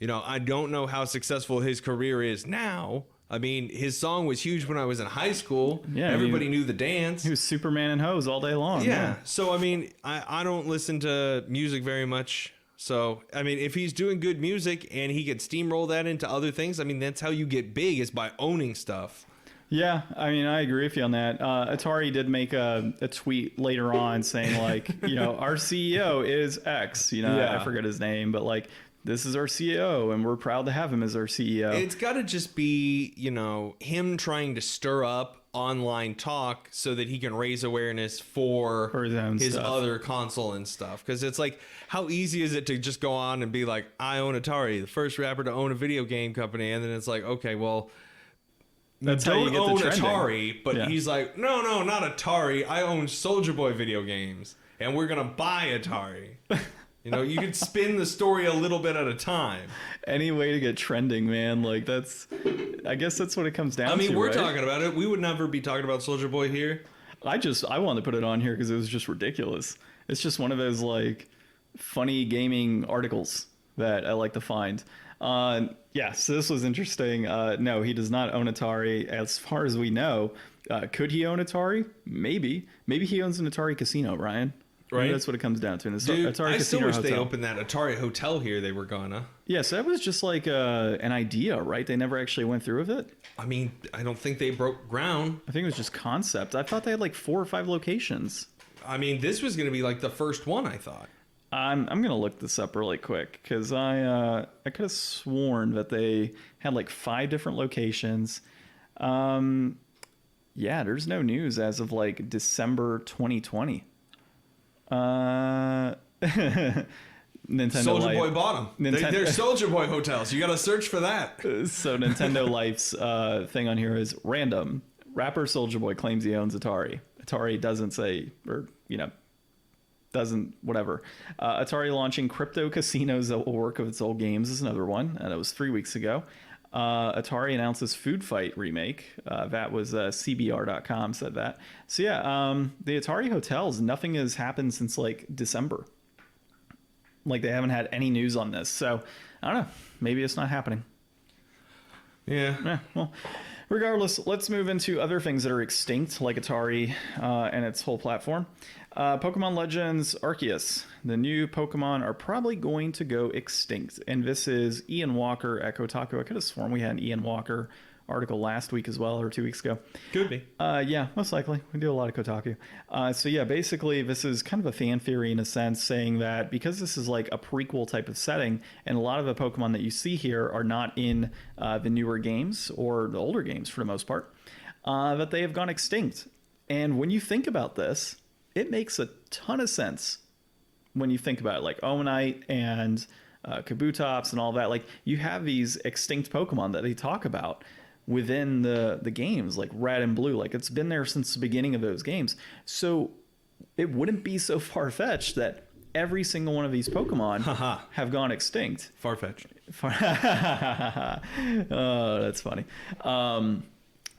You know, I don't know how successful his career is now. I mean, his song was huge when I was in high school. Yeah, everybody knew the dance. He was Superman and Hose all day long. Yeah. So, I mean, I don't listen to music very much. So, I mean, if he's doing good music and he could steamroll that into other things, I mean, that's how you get big, is by owning stuff. Yeah, I mean, I agree with you on that. Atari did make a tweet later on saying, like, you know, our CEO is X. You know, yeah. I forget his name, but like, this is our CEO, and we're proud to have him as our CEO. It's got to just be, you know, him trying to stir up online talk so that he can raise awareness for his other console and stuff. Because it's like, how easy is it to just go on and be like, I own Atari, the first rapper to own a video game company, and then it's like, okay, well, that's how you get own the trending. Atari, but he's like, no, not Atari. I own Soulja Boy video games, and we're gonna buy Atari. You know, you can spin the story a little bit at a time. Any way to get trending, man. Like, I guess that's what it comes down to. I mean, we're right? talking about it. We would never be talking about Soulja Boy here. I wanted to put it on here because it was just ridiculous. It's just one of those, like, funny gaming articles that I like to find. Yeah, so this was interesting. No, he does not own Atari. As far as we know, could he own Atari? Maybe. Maybe he owns an Atari casino, Ryan. Right, that's what it comes down to. Dude, Atari I still wish they opened that Atari hotel here. They were gonna. Yeah, so that was just like an idea, right? They never actually went through with it. I mean, I don't think they broke ground. I think it was just concept. I thought they had like 4 or 5 locations. I mean, this was gonna be like the first one, I thought. I'm gonna look this up really quick because I could have sworn that they had like 5 different locations. Yeah, there's no news as of like December 2020. Nintendo Soulja Boy bought them. They're Soulja Boy hotels. You got to search for that. So Nintendo Life's thing on here is random. Rapper Soulja Boy claims he owns Atari. Atari doesn't say, or, you know, doesn't, whatever. Atari launching crypto casinos that will work with its old games is another one. That was 3 weeks ago. Atari announces Food Fight remake. That was CBR.com said that. So yeah, the Atari hotels, nothing has happened since like December. Like they haven't had any news on this. So I don't know. Maybe it's not happening. Yeah. Well, regardless, let's move into other things that are extinct, like Atari and its whole platform. Pokemon Legends Arceus. The new Pokemon are probably going to go extinct. And this is Ian Walker at Kotaku. I could have sworn we had an Ian Walker article last week as well, or 2 weeks ago. Could be. Yeah, most likely. We do a lot of Kotaku. So yeah, basically this is kind of a fan theory in a sense, saying that because this is like a prequel type of setting, and a lot of the Pokemon that you see here are not in the newer games or the older games for the most part, that they have gone extinct. And when you think about this, it makes a ton of sense when you think about it, like Omanite and Kabutops and all that. Like, you have these extinct Pokemon that they talk about within the games, like Red and Blue. Like, it's been there since the beginning of those games. So it wouldn't be so far-fetched that every single one of these Pokemon have gone extinct. Far-fetched. Oh, that's funny.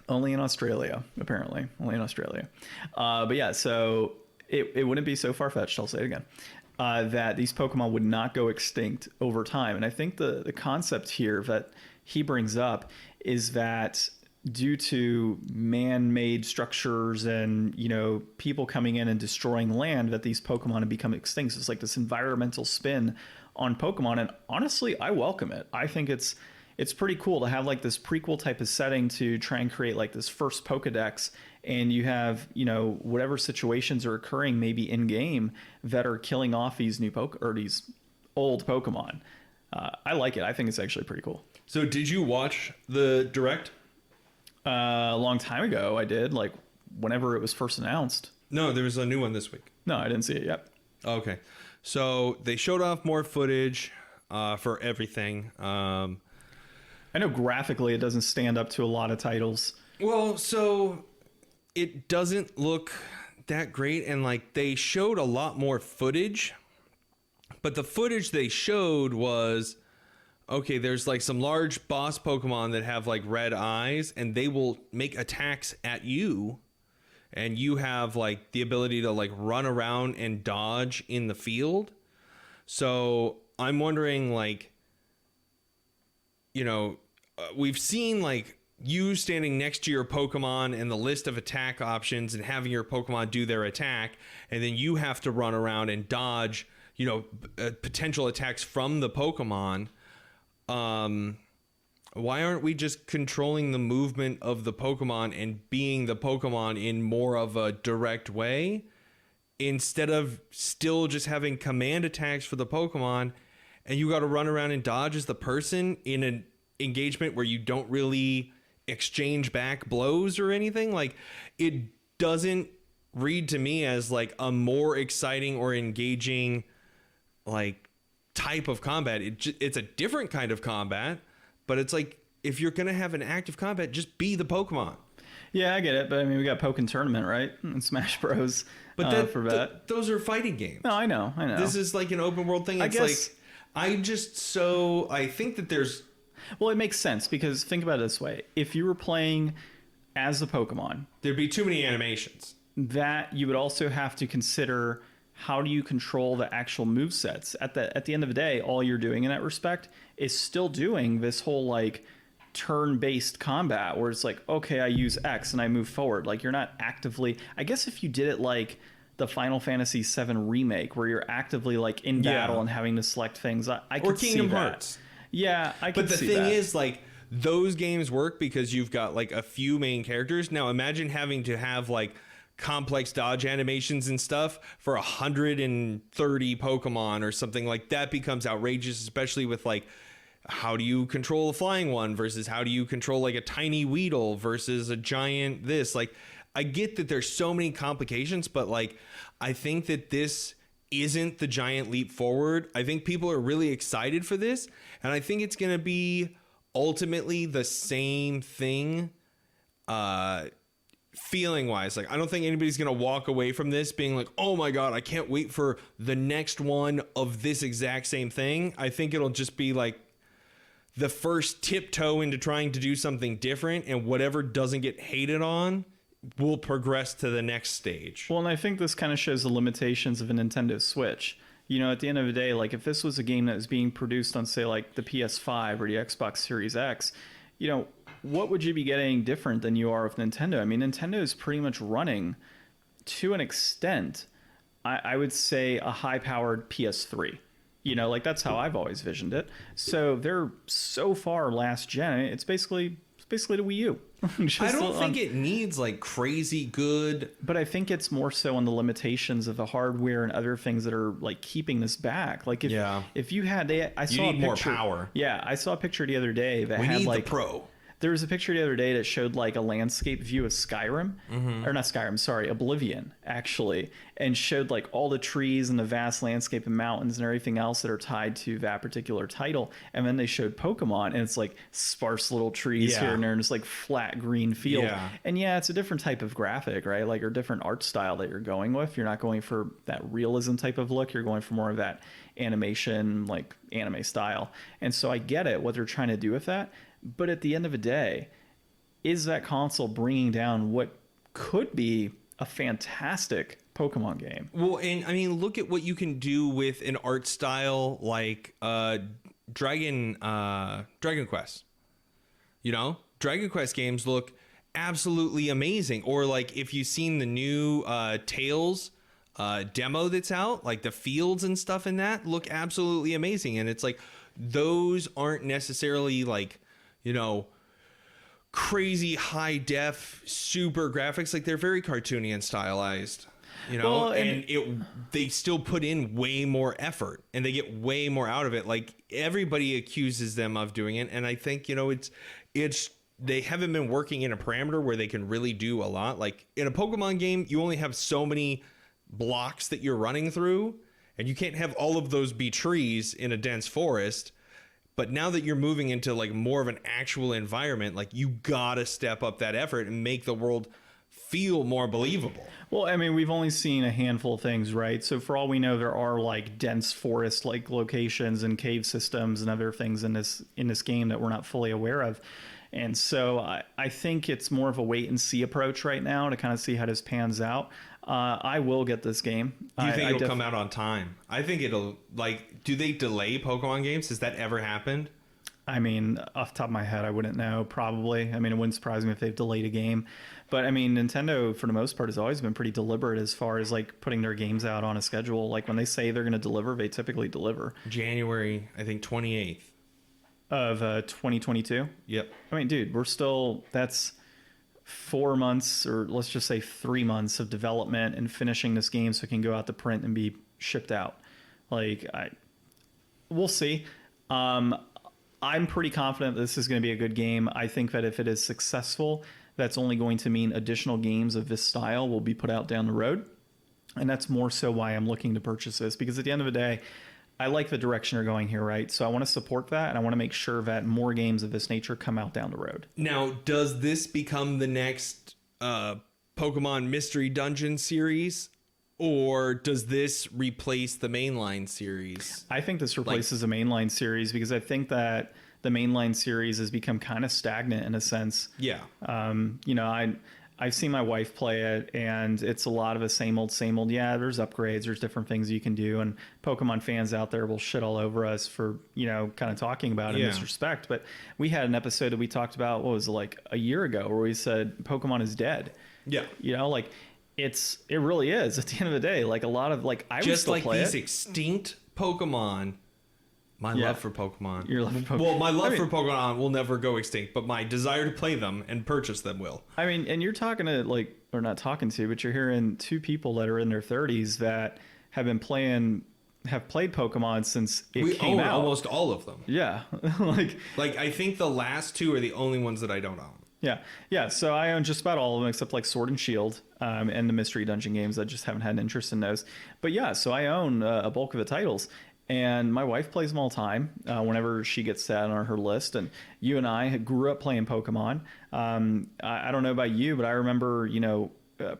Only in Australia, apparently. Only in Australia. But yeah, so it wouldn't be so far-fetched, I'll say it again, that these Pokemon would not go extinct over time. And I think the concept here that he brings up is that due to man-made structures and, you know, people coming in and destroying land, that these Pokemon have become extinct. It's like this environmental spin on Pokemon, and honestly, I welcome it. I think it's pretty cool to have like this prequel type of setting to try and create like this first Pokedex, and you have, you know, whatever situations are occurring maybe in game that are killing off these these old Pokemon. I like it. I think it's actually pretty cool. So did you watch the Direct? A long time ago, I did, like whenever it was first announced. No, there was a new one this week. No, I didn't see it yet. Okay. So they showed off more footage for everything. I know graphically it doesn't stand up to a lot of titles. Well, so it doesn't look that great. And like they showed a lot more footage. But the footage they showed was, okay, there's like some large boss Pokemon that have like red eyes, and they will make attacks at you. And you have like the ability to like run around and dodge in the field. So I'm wondering, like, you know, we've seen like you standing next to your Pokemon and the list of attack options and having your Pokemon do their attack. And then you have to run around and dodge, you know, potential attacks from the Pokemon. Why aren't we just controlling the movement of the Pokemon and being the Pokemon in more of a direct way, instead of still just having command attacks for the Pokemon, and you got to run around and dodge as the person in an engagement where you don't really exchange back blows or anything? Like, it doesn't read to me as like a more exciting or engaging like type of combat. It's a different kind of combat, but it's like, if you're going to have an active combat, just be the Pokemon. Yeah, I get it. But I mean, we got Pokken Tournament, right? And Smash Bros. But for that. Those are fighting games. No, I know. This is like an open world thing. It's I think that there's... Well, it makes sense, because think about it this way. If you were playing as a Pokemon, there'd be too many animations. That you would also have to consider, how do you control the actual movesets? At the end of the day, all you're doing in that respect is still doing this whole like turn-based combat where it's like, okay, I use X and I move forward. Like, you're not actively... I guess if you did it like the Final Fantasy VII Remake, where you're actively like in battle and having to select things, I could see that. Or Kingdom Hearts. Yeah, I could see that. But the thing is, like, those games work because you've got like a few main characters. Now imagine having to have like complex dodge animations and stuff for 130 Pokemon or something. Like, that becomes outrageous, especially with like, how do you control a flying one versus how do you control like a tiny Weedle versus a giant this? Like, I get that there's so many complications, but like, I think that this isn't the giant leap forward. I think people are really excited for this, and I think it's going to be ultimately the same thing feeling wise. Like, I don't think anybody's going to walk away from this being like, oh my God, I can't wait for the next one of this exact same thing. I think it'll just be like the first tiptoe into trying to do something different, and whatever doesn't get hated on will progress to the next stage. Well, and I think this kind of shows the limitations of a Nintendo Switch. You know, at the end of the day, like, if this was a game that was being produced on, say, like the PS5 or the Xbox Series X, you know, what would you be getting different than you are with Nintendo? I mean, Nintendo is pretty much running, to an extent, I would say, a high-powered PS3. You know, like, that's how I've always visioned it. So they're so far last gen. It's basically the Wii U. I don't think it needs like crazy good, but I think it's more so on the limitations of the hardware and other things that are like keeping this back. Like, if you had, I saw a picture, more power. Yeah, I saw a picture the other day that we had need like the Pro. There was a picture the other day that showed like a landscape view of Skyrim, or not Skyrim, sorry, Oblivion, actually, and showed like all the trees and the vast landscape and mountains and everything else that are tied to that particular title. And then they showed Pokemon, and it's like sparse little trees here and there, and it's like flat green field. Yeah. And yeah, it's a different type of graphic, right? Like, or different art style that you're going with. You're not going for that realism type of look. You're going for more of that animation, like anime style. And so I get it, what they're trying to do with that. But at the end of the day, is that console bringing down what could be a fantastic Pokemon game? Well, and I mean, look at what you can do with an art style like Dragon Quest. You know, Dragon Quest games look absolutely amazing. Or like if you've seen the new Tales demo that's out, like the fields and stuff in that look absolutely amazing. And it's like those aren't necessarily like, you know, crazy high def super graphics. Like they're very cartoony and stylized, you know. Well, and they still put in way more effort and they get way more out of it. Like everybody accuses them of doing it, and I think, you know, it's they haven't been working in a parameter where they can really do a lot. Like in a Pokemon game, you only have so many blocks that you're running through, and you can't have all of those be trees in a dense forest. But now that you're moving into like more of an actual environment, like you gotta step up that effort and make the world feel more believable. Well, I mean, we've only seen a handful of things, right? So for all we know, there are like dense forest like locations and cave systems and other things in this game that we're not fully aware of. And so I think it's more of a wait and see approach right now to kind of see how this pans out. I will get this game. Do you think it'll come out on time? I think it'll, like, do they delay Pokemon games? Has that ever happened? I mean, off the top of my head, I wouldn't know, probably. I mean, it wouldn't surprise me if they've delayed a game. But I mean, Nintendo, for the most part, has always been pretty deliberate as far as like putting their games out on a schedule. Like when they say they're going to deliver, they typically deliver. January, I think 28th. Of 2022? Yep. I mean, dude, that's 4 months, or let's just say 3 months of development and finishing this game so it can go out to print and be shipped out. Like, we'll see. I'm pretty confident this is going to be a good game. I think that if it is successful, that's only going to mean additional games of this style will be put out down the road. And that's more so why I'm looking to purchase this, because at the end of the day, I like the direction you're going here, right? So I want to support that, and I want to make sure that more games of this nature come out down the road. Now, does this become the next Pokemon Mystery Dungeon series, or does this replace the mainline series? I think this replaces the mainline series, because I think that the mainline series has become kind of stagnant in a sense. Yeah. You know, I've seen my wife play it, and it's a lot of the same old, same old. Yeah, there's upgrades, there's different things you can do, and Pokemon fans out there will shit all over us for, you know, kind of talking about it in disrespect. But we had an episode that we talked about, what was it, like a year ago, where we said Pokemon is dead. Yeah. You know, like it really is at the end of the day. Like a lot of, like, I would still play it. Just like these extinct Pokemon. My love for Pokemon. Your love for Pokemon. Well, my love for Pokemon will never go extinct, but my desire to play them and purchase them will. I mean, and you're talking to, like, or not talking to, but you're hearing two people that are in their 30s that have played Pokemon since it came out. Almost all of them. Yeah. like I think the last two are the only ones that I don't own. Yeah. So I own just about all of them except like Sword and Shield and the Mystery Dungeon games. I just haven't had an interest in those. But yeah, so I own a bulk of the titles. And my wife plays them all the time whenever she gets that on her list. And you and I grew up playing Pokemon. I don't know about you, but I remember, you know,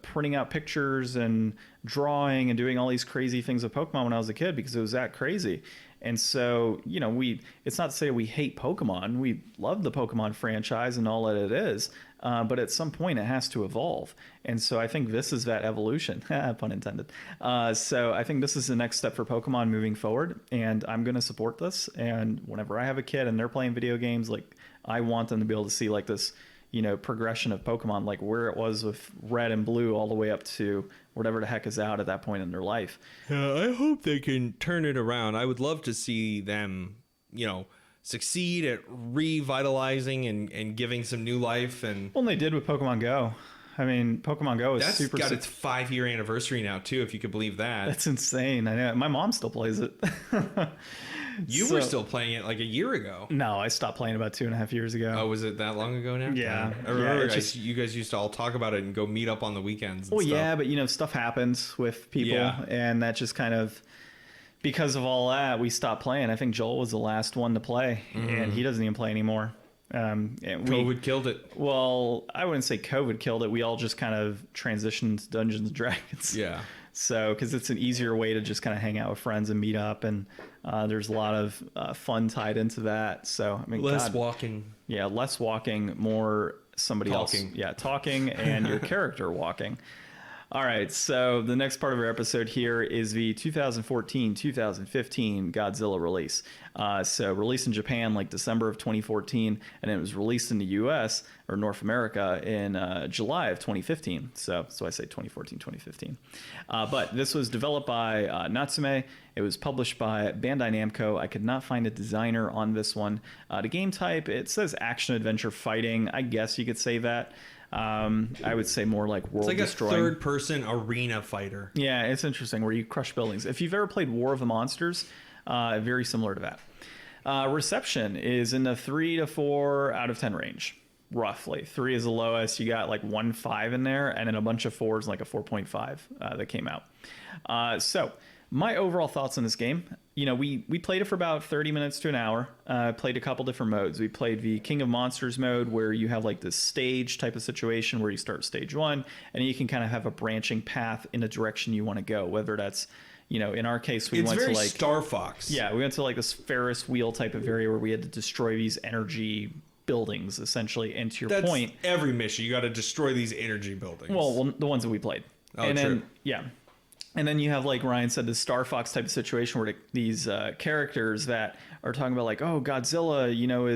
printing out pictures and drawing and doing all these crazy things with Pokemon when I was a kid because it was that crazy. And so, you know, it's not to say we hate Pokemon. We love the Pokemon franchise and all that it is. But at some point it has to evolve. And so I think this is that evolution, pun intended. So I think this is the next step for Pokemon moving forward. And I'm going to support this. And whenever I have a kid and they're playing video games, like I want them to be able to see like this, you know, progression of Pokemon, like where it was with Red and Blue all the way up to whatever the heck is out at that point in their life. I hope they can turn it around. I would love to see them, you know, succeed at revitalizing and giving some new life. And well, they did with Pokemon Go. I mean, Pokemon Go is super. That's got its 5-year anniversary now too, if you could believe that. That's insane. I know. My mom still plays it. You were still playing it like a year ago. No, I stopped playing about 2.5 years ago. Oh, was it that long ago now? Yeah. I remember you guys used to all talk about it and go meet up on the weekends. And stuff. Yeah, but you know, stuff happens with people, and that just kind of, because of all that, we stopped playing. I think Joel was the last one to play, and he doesn't even play anymore. COVID killed it. Well, I wouldn't say COVID killed it. We all just kind of transitioned to Dungeons and Dragons. Yeah. So, because it's an easier way to just kind of hang out with friends and meet up, and there's a lot of fun tied into that. So, I mean, less walking. Yeah, less walking, more somebody talking. else. Yeah, talking and your character walking. All right, so the next part of our episode here is the 2014-2015 Godzilla release. So released in Japan like December of 2014, and it was released in the US or North America in July of 2015. So I say 2014-2015. But this was developed by Natsume. It was published by Bandai Namco. I could not find a designer on this one. The game type, it says action adventure fighting. I guess you could say that. I would say more like world destroying. It's like a third-person arena fighter. Yeah, it's interesting where you crush buildings. If you've ever played War of the Monsters, very similar to that. Reception is in the 3 to 4 out of 10 range, roughly. 3 is the lowest. You got like 1.5 in there, and then a bunch of 4s, like a 4.5 that came out. So my overall thoughts on this game, you know, we played it for about 30 minutes to an hour, played a couple different modes. We played the King of Monsters mode where you have like this stage type of situation where you start stage 1 and you can kind of have a branching path in a direction you want to go, whether that's, you know, in our case, we went to like Star Fox. Yeah, we went to like this Ferris wheel type of area where we had to destroy these energy buildings essentially. And to your point, every mission, you got to destroy these energy buildings. Well, the ones that we played. Oh, and true. then, yeah. And then you have, like Ryan said, the Star Fox type of situation where these characters that are talking about like, oh, Godzilla, you know,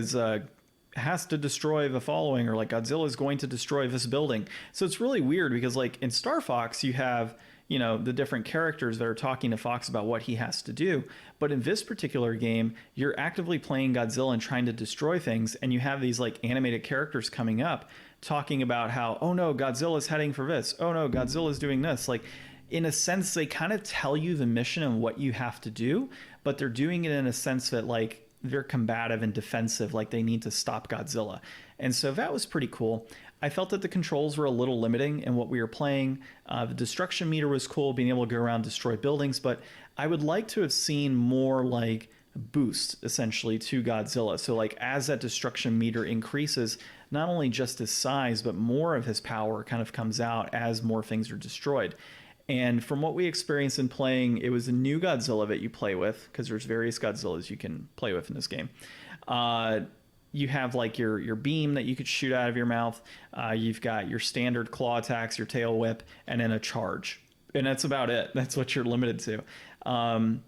has to destroy the following, or like Godzilla is going to destroy this building. So it's really weird because like in Star Fox, you have, you know, the different characters that are talking to Fox about what he has to do. But in this particular game, you're actively playing Godzilla and trying to destroy things. And you have these like animated characters coming up talking about how, oh no, Godzilla's heading for this. Oh no, Godzilla's doing this. Like, in a sense, they kind of tell you the mission and what you have to do, but they're doing it in a sense that like they're combative and defensive, like they need to stop Godzilla. And so that was pretty cool. I felt that the controls were a little limiting in what we were playing. The destruction meter was cool, being able to go around, destroy buildings, but I would like to have seen more like boost essentially to Godzilla. So like as that destruction meter increases, not only just his size, but more of his power kind of comes out as more things are destroyed. And from what we experienced in playing, it was a new Godzilla that you play with, because there's various Godzillas you can play with in this game. You have like your beam that you could shoot out of your mouth. You've got your standard claw attacks, your tail whip, and then a charge. And that's about it. That's what you're limited to. And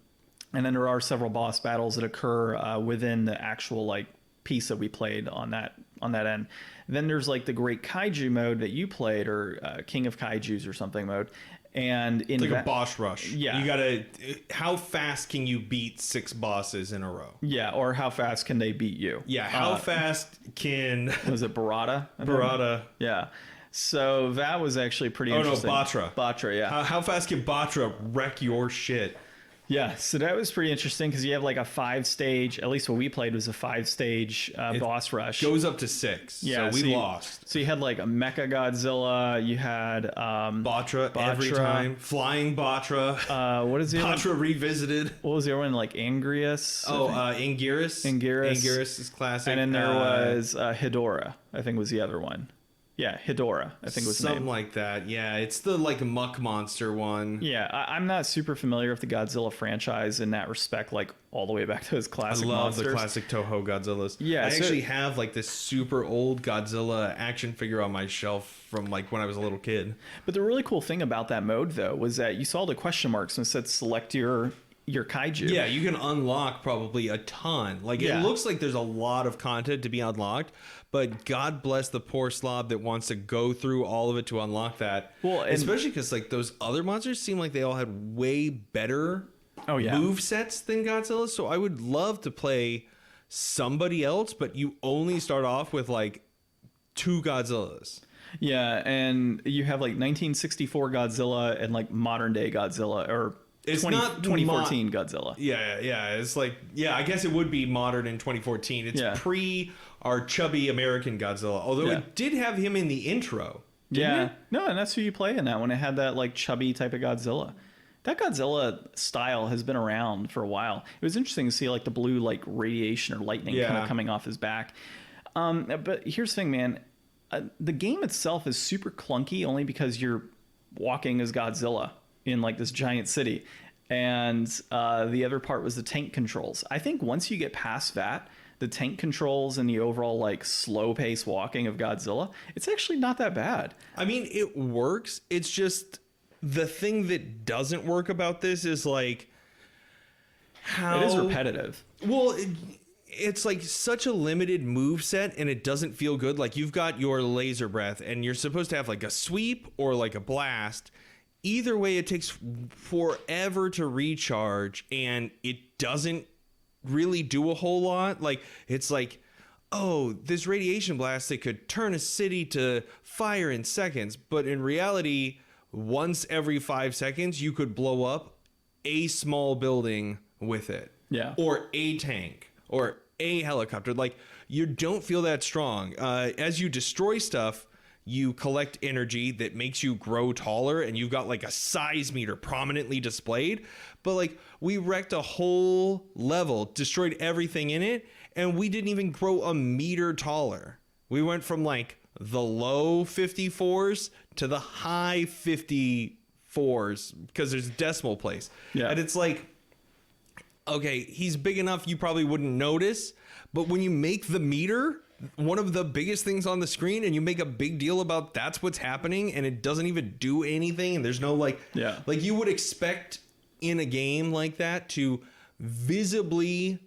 then there are several boss battles that occur within the actual like piece that we played on that end. Then there's like the Great Kaiju mode that you played, or King of Kaijus or something mode. And in it's like a boss rush. Yeah. You gotta, how fast can you beat 6 bosses in a row? Yeah, or how fast can they beat you? Yeah, how fast can... Was it Barada? Barada. Yeah. So that was actually pretty interesting. Oh, no, Batra. Batra, yeah. How fast can Batra wreck your shit? Yeah, so that was pretty interesting because you have like a 5-stage, at least what we played was a 5-stage boss rush. Goes up to 6, yeah, so we lost. So you had like a Mecha Godzilla, you had Batra every time, Flying Batra. What is the Batra Revisited. What was the other one, like Anguirus? Oh, Anguirus. Anguirus is classic. And then there was Hedorah, I think was the other one. Yeah, Hedorah, I think was the name. Something like that. Yeah, it's the like muck monster one. Yeah, I'm not super familiar with the Godzilla franchise in that respect, like all the way back to his classic monsters. I love the classic Toho Godzillas. Yeah, I actually have like this super old Godzilla action figure on my shelf from like when I was a little kid. But the really cool thing about that mode, though, was that you saw the question marks and it said select your kaiju. Yeah, you can unlock probably a ton. Like it looks like there's a lot of content to be unlocked, but God bless the poor slob that wants to go through all of it to unlock that. Well, especially because like those other monsters seem like they all had way better move sets than Godzilla. So I would love to play somebody else, but you only start off with like 2 Godzillas. Yeah, and you have like 1964 Godzilla and like modern day Godzilla, or it's not 2014 Godzilla. Yeah. It's like, I guess it would be modern in 2014. It's pre our chubby American Godzilla. Although it did have him in the intro. Didn't it? No, and that's who you play in that one. It had that like chubby type of Godzilla. That Godzilla style has been around for a while. It was interesting to see like the blue like radiation or lightning kind of coming off his back. But here's the thing, man. The game itself is super clunky only because you're walking as Godzilla in like this giant city, and the other part was the tank controls. I think once you get past that, the tank controls and the overall like slow pace walking of Godzilla, it's actually not that bad. I mean, it works. It's just the thing that doesn't work about this is like how It is repetitive. Well, it's like such a limited move set, and it doesn't feel good. Like you've got your laser breath, and you're supposed to have like a sweep or like a blast. Either way, it takes forever to recharge, and it doesn't really do a whole lot. Like it's like, oh, this radiation blast that could turn a city to fire in seconds, but in reality, once every 5 seconds, you could blow up a small building with it. Yeah. Or a tank or a helicopter. Like you don't feel that strong. As you destroy stuff, you collect energy that makes you grow taller, and you've got like a size meter prominently displayed. But like we wrecked a whole level, destroyed everything in it, and we didn't even grow a meter taller. We went from like the low 54s to the high 54s because there's a decimal place. Yeah. And it's like, okay, he's big enough you probably wouldn't notice, but when you make the meter one of the biggest things on the screen and you make a big deal about that's what's happening, and it doesn't even do anything, and there's no like you would expect in a game like that to visibly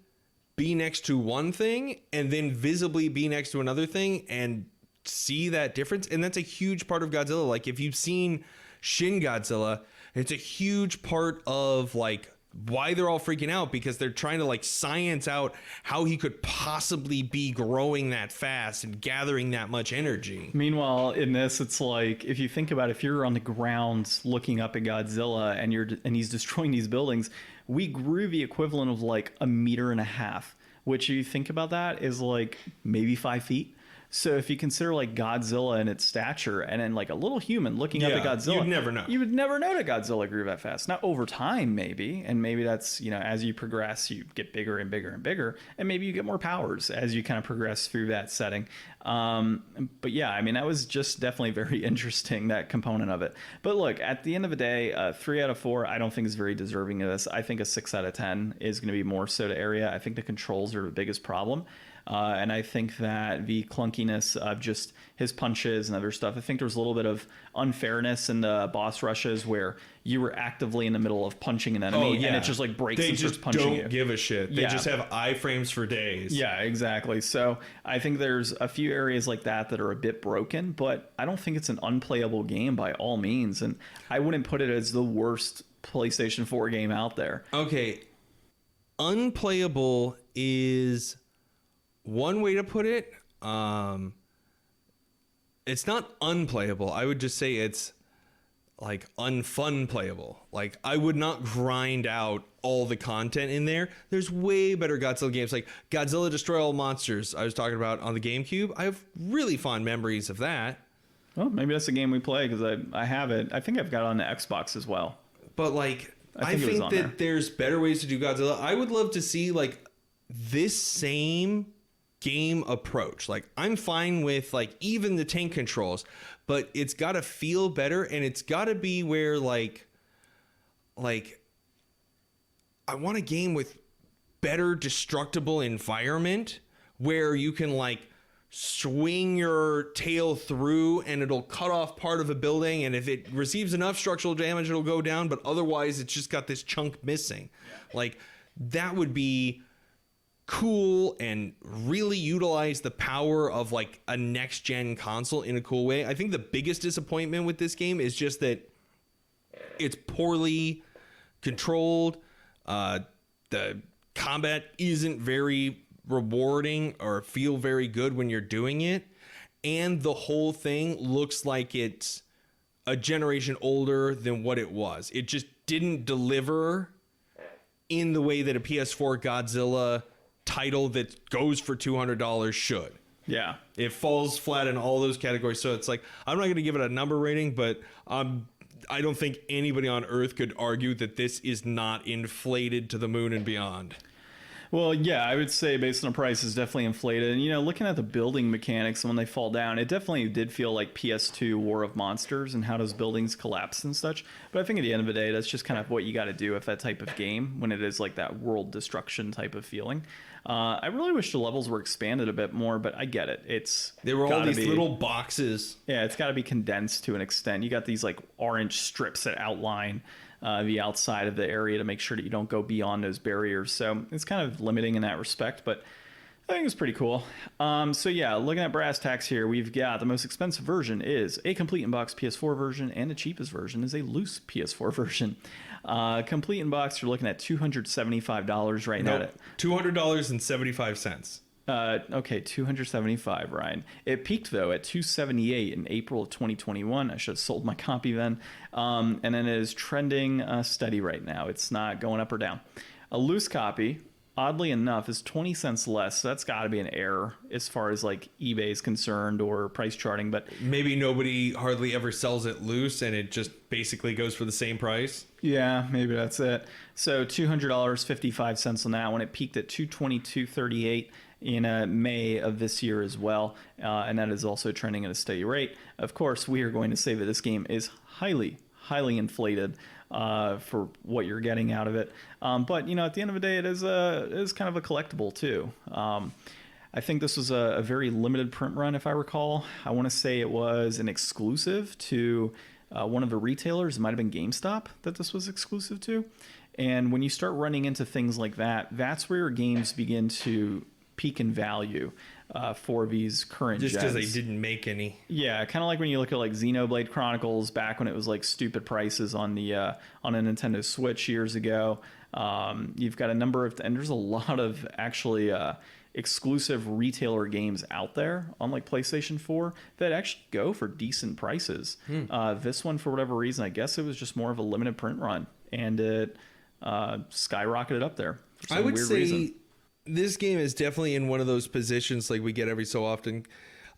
be next to one thing and then visibly be next to another thing and see that difference. And that's a huge part of Godzilla. Like if you've seen Shin Godzilla, it's a huge part of like why they're all freaking out, because they're trying to like science out how he could possibly be growing that fast and gathering that much energy. Meanwhile, in this, it's like if you think about it, if you're on the ground looking up at Godzilla and he's destroying these buildings, we grew the equivalent of like 1.5 meters, which you think about that is like maybe 5 feet. So if you consider like Godzilla and its stature, and then like a little human looking up at Godzilla, you'd never know. You would never know that Godzilla grew that fast. Now over time, maybe, and maybe that's, you know, as you progress, you get bigger and bigger and bigger, and maybe you get more powers as you kind of progress through that setting. But yeah, I mean, that was just definitely very interesting, that component of it. But look, at the end of the day, 3 out of 4, I don't think is very deserving of this. I think a 6 out of 10 is going to be more so to area. I think the controls are the biggest problem. And I think that the clunkiness of just his punches and other stuff, I think there was a little bit of unfairness in the boss rushes where you were actively in the middle of punching an enemy and it just like breaks and starts punching you. They just don't give a shit. They just have iframes for days. Yeah, exactly. So I think there's a few areas like that are a bit broken, but I don't think it's an unplayable game by all means. And I wouldn't put it as the worst PlayStation 4 game out there. Okay. Unplayable is one way to put it. It's not unplayable. I would just say it's like unfun playable. Like I would not grind out all the content in there. There's way better Godzilla games, like Godzilla Destroy All Monsters I was talking about on the GameCube. I have really fond memories of that. Well, maybe that's a game we play, because I have it. I think I've got it on the Xbox as well. But like I think that there's better ways to do Godzilla. I would love to see like this same game approach. Like I'm fine with like even the tank controls, but it's got to feel better, and it's got to be where like I want a game with better destructible environment where you can like swing your tail through and it'll cut off part of a building, and if it receives enough structural damage it'll go down, but otherwise it's just got this chunk missing. Like that would be cool and really utilize the power of like a next gen console in a cool way. I think the biggest disappointment with this game is just that it's poorly controlled. The combat isn't very rewarding or feel very good when you're doing it, and the whole thing looks like it's a generation older than what it was. It just didn't deliver in the way that a PS4 Godzilla title that goes for $200 should. Yeah, it falls flat in all those categories. So it's like, I'm not going to give it a number rating, but I don't think anybody on earth could argue that this is not inflated to the moon and beyond. Well, yeah, I would say based on the price is definitely inflated. And, looking at the building mechanics and when they fall down, it definitely did feel like PS2 War of Monsters and how those buildings collapse and such. But I think at the end of the day, that's just kind of what you got to do with that type of game when it is like that world destruction type of feeling. I really wish the levels were expanded a bit more, but I get it. They were all these little boxes. Yeah, it's got to be condensed to an extent. You got these like orange strips that outline the outside of the area to make sure that you don't go beyond those barriers. So it's kind of limiting in that respect, but I think it's pretty cool. So yeah, looking at brass tacks here, we've got the most expensive version is a complete in-box PS4 version, and the cheapest version is a loose PS4 version. Complete in-box, you're looking at $275 right now. $200.75. Okay, 275, Ryan. It peaked though at 278 in April of 2021. I should have sold my copy then. And then it is trending steady right now. It's not going up or down. A loose copy, oddly enough, is 20 cents less. So that's got to be an error as far as like eBay is concerned or price charting. But maybe nobody hardly ever sells it loose and it just basically goes for the same price. Yeah, maybe that's it. So $200.55 on that one. It peaked at $222.38 in May of this year as well, and that is also trending at a steady rate. Of course, we are going to say that this game is highly inflated for what you're getting out of it. But at the end of the day, it is kind of a collectible too. I think this was a very limited print run, if I recall. I want to say it was an exclusive to one of the retailers. It might have been GameStop that this was exclusive to. And when you start running into things like that, that's where your games begin to peak in value for these current just gens. because they didn't make any. Yeah, kind of like when you look at like Xenoblade Chronicles back when it was like stupid prices on the on a Nintendo Switch years ago. You've got a number of and there's a lot of actually exclusive retailer games out there on like PlayStation 4 that actually go for decent prices. This one, for whatever reason, I guess it was just more of a limited print run, and it skyrocketed up there for some I would weird say reason. This game is definitely in one of those positions like we get every so often.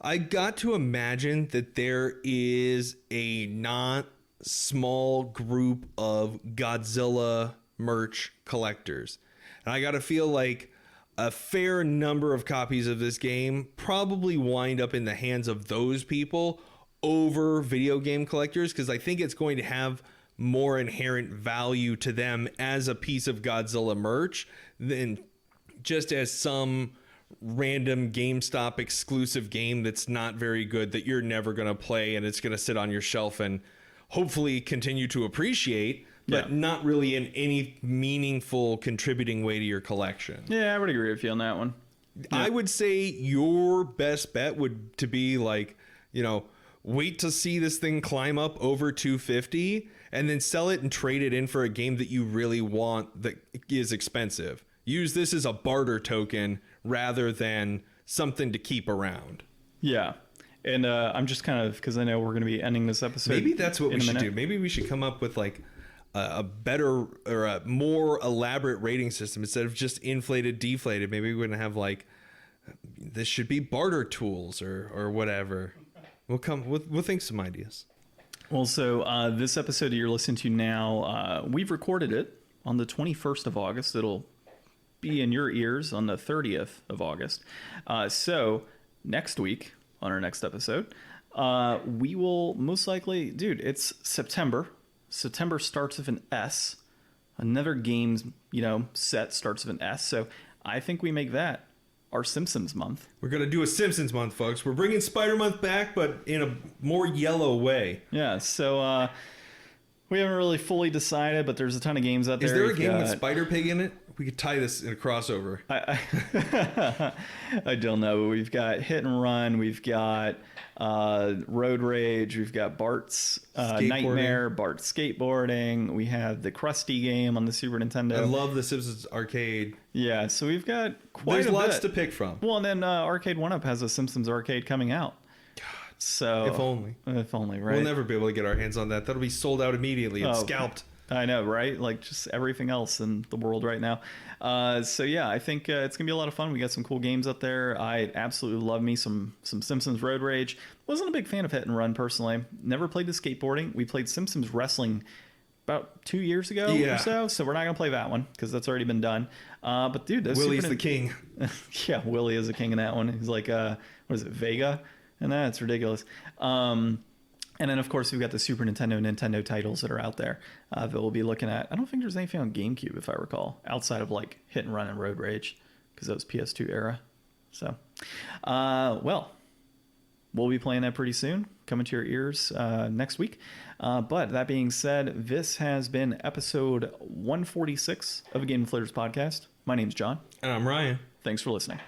I got to imagine that there is a not small group of Godzilla merch collectors. And I got to feel like a fair number of copies of this game probably wind up in the hands of those people over video game collectors, because I think it's going to have more inherent value to them as a piece of Godzilla merch than just as some random GameStop exclusive game that's not very good that you're never going to play and it's going to sit on your shelf and hopefully continue to appreciate, but not really in any meaningful contributing way to your collection. Yeah, I would agree with you on that one. I would say your best bet would to be like, wait to see this thing climb up over 250 and then sell it and trade it in for a game that you really want that is expensive. Use this as a barter token rather than something to keep around. Yeah. And I'm just kind of, because I know we're going to be ending this episode. Maybe that's what we should do. Maybe we should come up with like a better or a more elaborate rating system instead of just inflated, deflated. Maybe we're going to have like, this should be barter tools or whatever. We'll think some ideas. Well, so this episode that you're listening to now, we've recorded it on the 21st of August. It'll be in your ears on the 30th of August. So next week on our next episode, we will most likely, it's September. September starts with an S. Another game's, set starts with an S. So I think we make that our Simpsons month. We're going to do a Simpsons month, folks. We're bringing Spider Month back, but in a more yellow way. Yeah. So, we haven't really fully decided, but there's a ton of games out there. Is there a game with Spider Pig in it? We could tie this in a crossover. I don't know. We've got Hit and Run. We've got Road Rage. We've got Bart's Nightmare. Bart's Skateboarding. We have the Krusty game on the Super Nintendo. I love the Simpsons arcade. Yeah, so we've got quite There's a lots bit to pick from. Well, and then Arcade 1-Up has a Simpsons arcade coming out. So if only, right? We'll never be able to get our hands on that. That'll be sold out immediately and scalped. I know, right? Like just everything else in the world right now. So yeah, I think it's gonna be a lot of fun. We got some cool games up there. I absolutely love me some Simpsons Road Rage. Wasn't a big fan of Hit and Run personally. Never played the skateboarding. We played Simpsons Wrestling about 2 years ago Yeah. or so. So we're not going to play that one because that's already been done. But dude, those Willie's the king. Yeah, Willie is the king in that one. He's like, what is it, Vega? And that's ridiculous. And then, of course, we've got the Super Nintendo and Nintendo titles that are out there that we'll be looking at. I don't think there's anything on GameCube, if I recall, outside of like Hit and Run and Road Rage, because that was PS2 era. So, well, we'll be playing that pretty soon, coming to your ears next week. But that being said, this has been episode 146 of the Game Deflators Podcast. My name's John. And I'm Ryan. Thanks for listening.